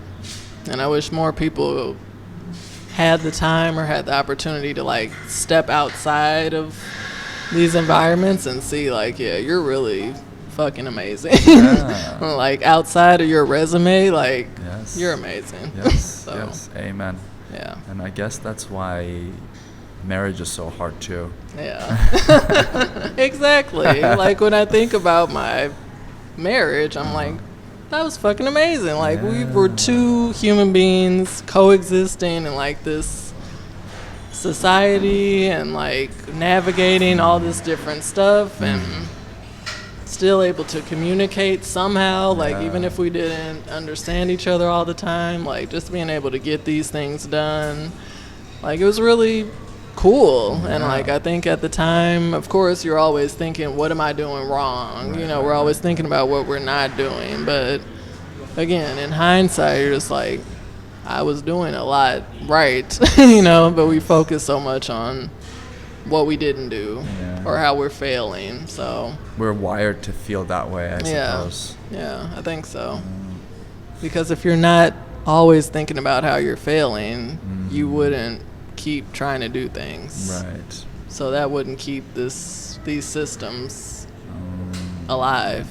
B: And I wish more people had the time or had the opportunity to like step outside of these environments and see like, yeah, you're really fucking amazing. Like outside of your resume, like you're amazing.
C: Yes, amen.
B: Yeah.
C: And I guess that's why marriage is so hard too.
B: Yeah. Exactly. Like when I think about my marriage, I'm like, that was fucking amazing. Like we were two human beings coexisting in like this society and like navigating all this different stuff and still able to communicate somehow, like even if we didn't understand each other all the time, like just being able to get these things done, like it was really cool. And like I think at the time, of course, you're always thinking, what am I doing wrong? You know, we're always thinking about what we're not doing, but again, in hindsight, you're just like, I was doing a lot right, you know, but we focus so much on what we didn't do or how we're failing. So
C: we're wired to feel that way, I suppose.
B: Yeah, I think so. Because if you're not always thinking about how you're failing, you wouldn't keep trying to do things.
C: Right.
B: So that wouldn't keep these systems alive.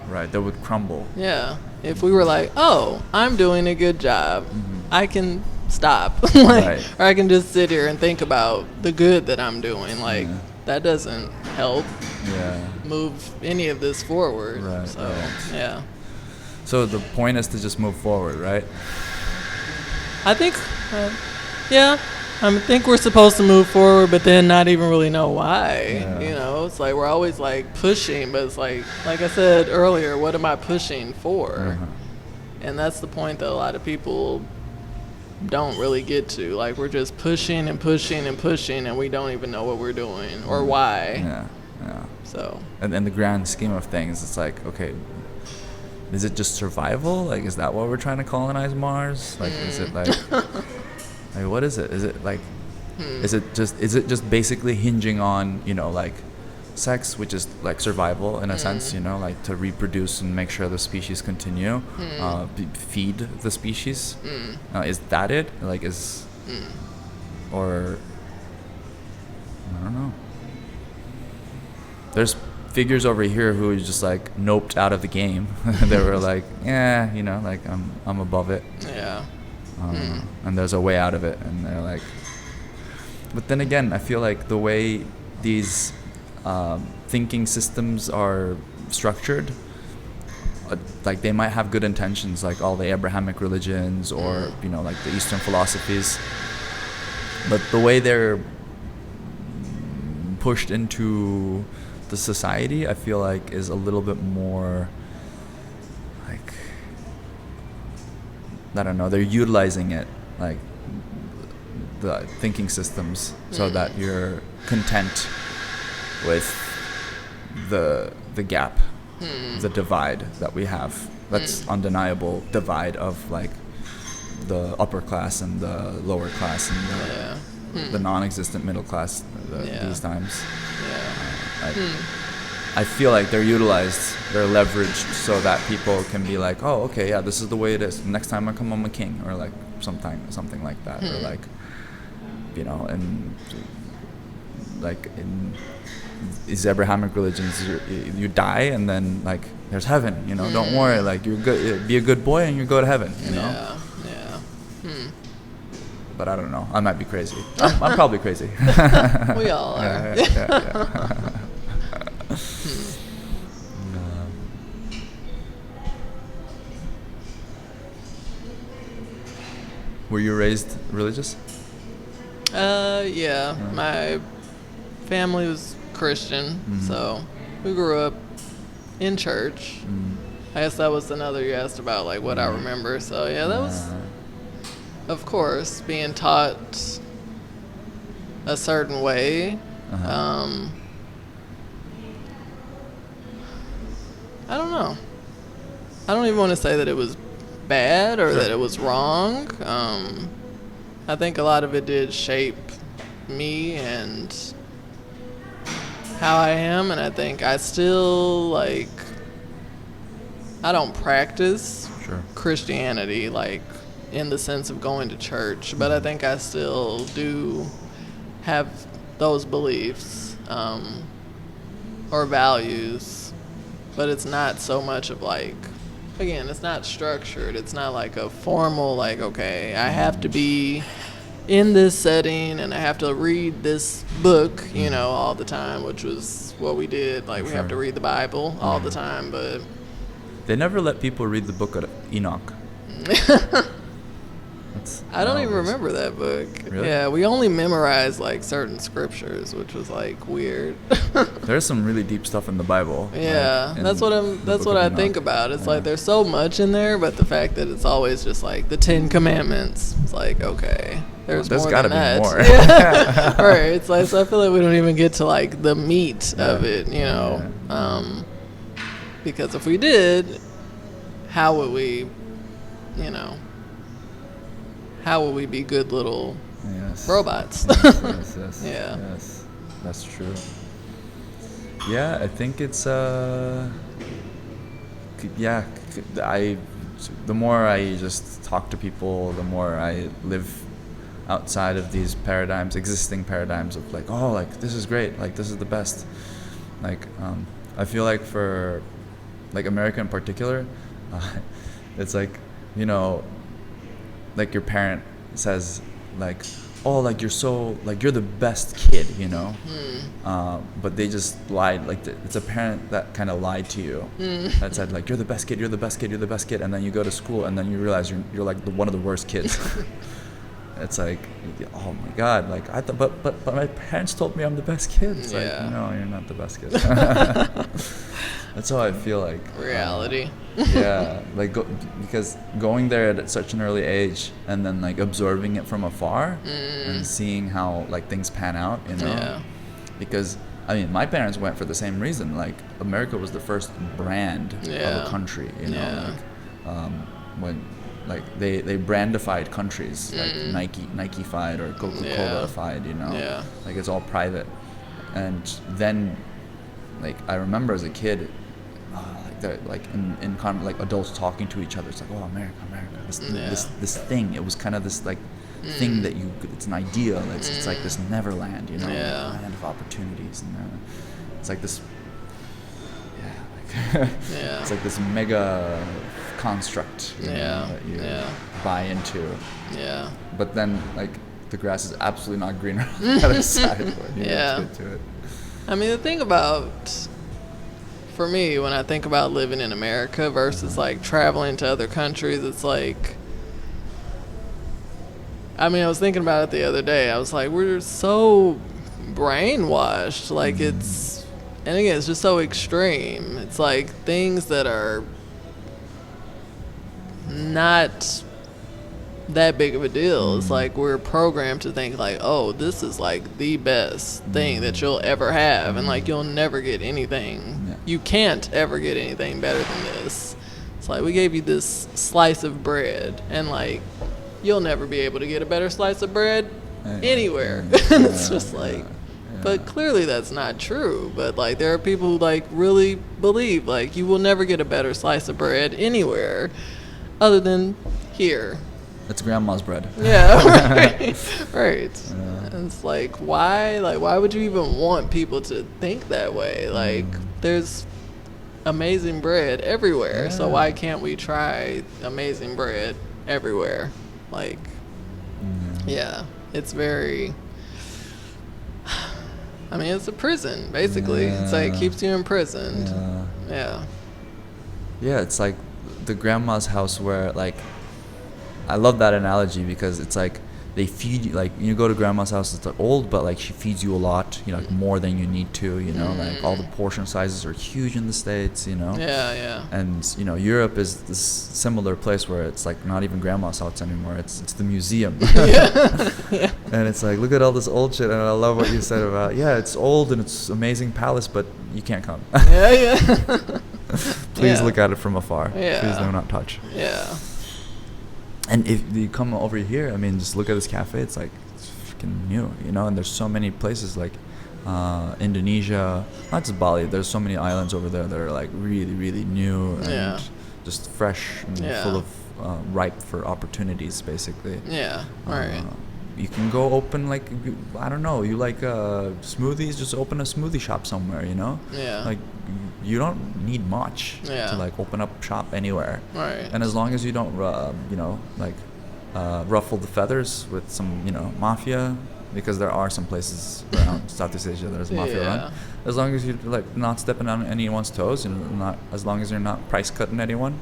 C: Right, that would crumble.
B: Yeah. If we were like, oh, I'm doing a good job, I can stop. Like, or I can just sit here and think about the good that I'm doing. Like, that doesn't help move any of this forward.
C: Right,
B: so, yeah.
C: So the point is to just move forward, right?
B: I think, I think we're supposed to move forward, but then not even really know why. You know, it's like we're always like pushing, but it's like I said earlier, what am I pushing for? And that's the point that a lot of people don't really get to. Like we're just pushing and pushing and pushing, and we don't even know what we're doing or why. So. And
C: in the grand scheme of things, it's like, okay, is it just survival? Like, is that why we're trying to colonize Mars? Like, is it like? Like, what is it? Is it like, is it just basically hinging on, you know, like sex, which is like survival in a sense, you know, like to reproduce and make sure the species continue, feed the species. Is that it? Like or, I don't know. There's figures over here who just like noped out of the game. They were like, yeah, you know, like I'm above it.
B: Yeah.
C: And there's a way out of it, and they're like, but then again, I feel like the way these thinking systems are structured, like they might have good intentions, like all the Abrahamic religions or you know, like the Eastern philosophies, but the way they're pushed into the society, I feel like is a little bit more like, I don't know, they're utilizing it, like the thinking systems, so that you're content with the gap, the divide that we have. That's undeniable divide of like the upper class and the lower class and the non-existent middle class these times. I feel like they're utilized, they're leveraged so that people can be like, oh, okay, yeah, this is the way it is. Next time I come, I'm a king, or like something like that, or like, you know, and like in these Abrahamic religions, you die and then like there's heaven, you know. Don't worry, like you're good, be a good boy and you go to heaven, you know. But I don't know. I might be crazy. I'm probably crazy.
B: We all are.
C: Were you raised religious?
B: Yeah. My family was Christian, so we grew up in church. I guess that was another you asked about, like what I remember. So yeah, that was, of course, being taught a certain way. I don't know. I don't even want to say that it was bad or that it was wrong. I think a lot of it did shape me and how I am, and I think I still, like, I don't practice Christianity, like, in the sense of going to church, but I think I still do have those beliefs or values, but it's not so much of, like, again, it's not structured. It's not like a formal, like, okay, I have to be in this setting and I have to read this book, you know, all the time, which was what we did. Like, we have to read the Bible all the time, but...
C: They never let people read the book of Enoch.
B: I don't even remember that book.
C: Really?
B: Yeah, we only memorized like certain scriptures, which was like weird.
C: There's some really deep stuff in the Bible.
B: Yeah,
C: like,
B: that's what I think about. It's like there's so much in there, but the fact that it's always just like the 10 Commandments. It's like, okay, there's more
C: gotta
B: than that.
C: Be more.
B: Yeah. Right. It's like, so I feel like we don't even get to like the meat of it, you know.
C: Yeah.
B: Because if we did, how would we, you know, how would we be good little robots?
C: Yes,
B: yeah.
C: Yes, that's true. Yeah, I think it's the more I just talk to people, the more I live outside of these paradigms, existing paradigms of like, oh, like this is great, like this is the best. Like I feel like for like America in particular, it's like, you know, like your parent says like, oh, like you're so, like you're the best kid, you know. But they just lied. Like it's a parent that kind of lied to you. That said like, you're the best kid, you're the best kid, you're the best kid, and then you go to school and then you realize you're like one of the worst kids. It's like, oh my God, like I thought, but my parents told me I'm the best kid. It's like, no, you're not the best kid. That's how I feel like.
B: Reality.
C: Yeah, like because going there at such an early age and then like observing it from afar and seeing how like things pan out, you know.
B: Yeah.
C: Because I mean, my parents went for the same reason. Like America was the first brand of a country, you know. Like, when like they brandified countries like Nike-fied or Coca-Cola-fied, you know. Yeah. Like it's all private. And then like I remember as a kid, like in like adults talking to each other, it's like, oh, America, this thing. It was kind of this like thing that it's an ideal. It's like this Neverland, you know, land of opportunities, and it's like this, it's like this mega construct, you know, that you buy into. Yeah. But then like the grass is absolutely not greener on the other side. But, you know, let's get to it.
B: I mean, the thing about, for me, when I think about living in America versus like traveling to other countries, it's like, I mean, I was thinking about it the other day. I was like, we're so brainwashed. Like it's, and again, it's just so extreme. It's like things that are not that big of a deal. It's like we're programmed to think like, oh, this is like the best thing that you'll ever have, and like you'll never get anything. You can't ever get anything better than this. It's like we gave you this slice of bread, and like you'll never be able to get a better slice of bread anywhere. And it's just like, but clearly that's not true. But like there are people who like really believe like you will never get a better slice of bread anywhere other than here.
C: It's grandma's bread.
B: Yeah, right. And it's like, why? Like, why would you even want people to think that way? Like, there's amazing bread everywhere, so why can't we try amazing bread everywhere? Like, it's very. I mean, it's a prison, basically. It's like, it keeps you imprisoned. Yeah,
C: it's like the grandma's house where, like, I love that analogy because it's like they feed you, like you go to grandma's house, it's like old, but like she feeds you a lot, you know, like more than you need to, you know, like all the portion sizes are huge in the States, you know. And you know, Europe is this similar place where it's like not even grandma's house anymore, it's the museum. And it's like, look at all this old shit. And I love what you said about, it's old and it's amazing palace, but you can't come. Please look at it from afar. Please do not touch. And if you come over here, I mean, just look at this cafe. It's like, it's freaking new, you know. And there's so many places like Indonesia, not just Bali. There's so many islands over there that are like really, really new and just fresh and full of ripe for opportunities, basically. You can go open like, I don't know, you like smoothies, just open a smoothie shop somewhere, you know? Like, you don't need much to like open up shop anywhere. And as long as you don't, you know, like ruffle the feathers with some, mafia, because there are some places around Southeast Asia there's mafia around. As long as you're like not stepping on anyone's toes, and not as long as you're not price cutting anyone,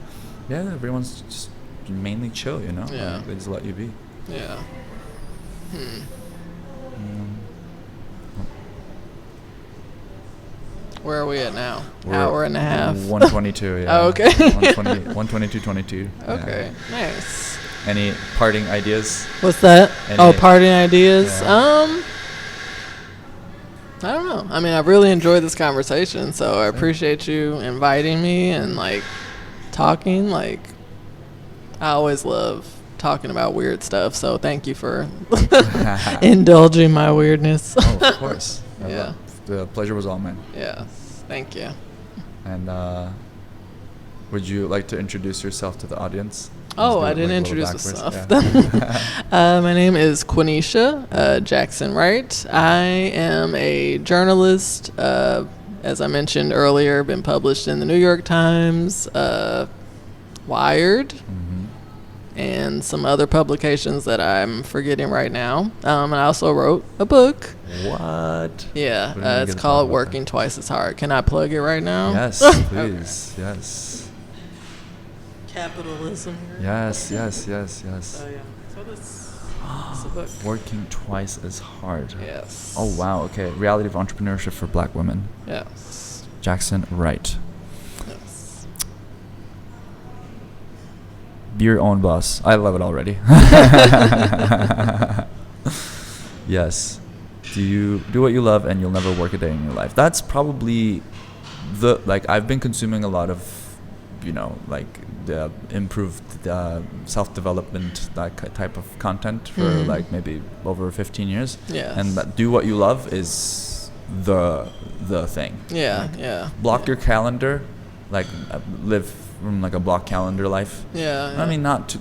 C: everyone's just mainly chill, Like, they just let you be.
B: Yeah. Where are we at now? Hour and a half.
C: 122. Yeah.
B: Oh, okay.
C: 122.
B: Okay. Nice.
C: Any parting ideas?
B: What's that? Parting ideas. Yeah. I don't know. I mean, I really enjoyed this conversation, so I appreciate you inviting me and like talking. Like, I always love talking about weird stuff, so thank you for indulging my weirdness.
C: Oh, of course. The pleasure was all mine.
B: Yes, thank you.
C: And would you like to introduce yourself to the audience?
B: Oh, I didn't introduce myself. Yeah. My name is Quinisha Jackson Wright. I am a journalist. As I mentioned earlier, been published in the New York Times, Wired, and some other publications that I'm forgetting right now. And I also wrote a book.
C: What?
B: Yeah, it's called Working Twice as Hard. Can I plug it right now?
C: Yes, please. Okay. Yes.
B: Capitalism.
C: Yes.
B: Oh yeah. So this is a book.
C: Working Twice as Hard.
B: Yes.
C: Oh wow. Okay. Reality of Entrepreneurship for Black Women.
B: Yes.
C: Jackson Wright.
B: Yes.
C: Be your own boss. I love it already. Yes. Do what you love, and you'll never work a day in your life. That's probably I've been consuming a lot of, like the improved self-development, that type of content for like maybe over 15 years.
B: Yeah.
C: And that do what you love is the thing.
B: Yeah.
C: Like, block your calendar, like live from like a block calendar life.
B: Yeah.
C: I mean, not to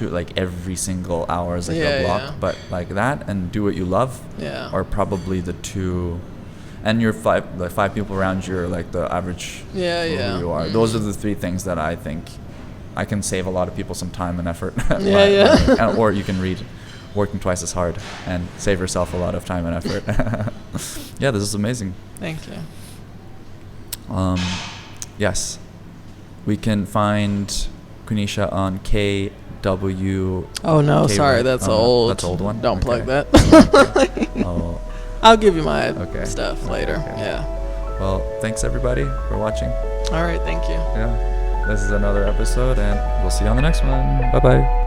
C: like every single hour is like a block, but like that, and do what you love.
B: Yeah.
C: Are probably the two. And your five people around you are like the average. Who you are. Those are the three things that I think I can save a lot of people some time and effort. Or you can read Working Twice as Hard and save yourself a lot of time and effort. Yeah, this is amazing.
B: Thank you.
C: Yes, we can find Quinisha on KW.
B: Oh no, sorry, that's old.
C: That's old one.
B: Don't plug that.
C: Oh.
B: I'll give you my stuff later.
C: Okay.
B: Yeah.
C: Well, thanks everybody for watching.
B: All right, thank you.
C: Yeah. This is another episode, and we'll see you on the next one. Bye-bye.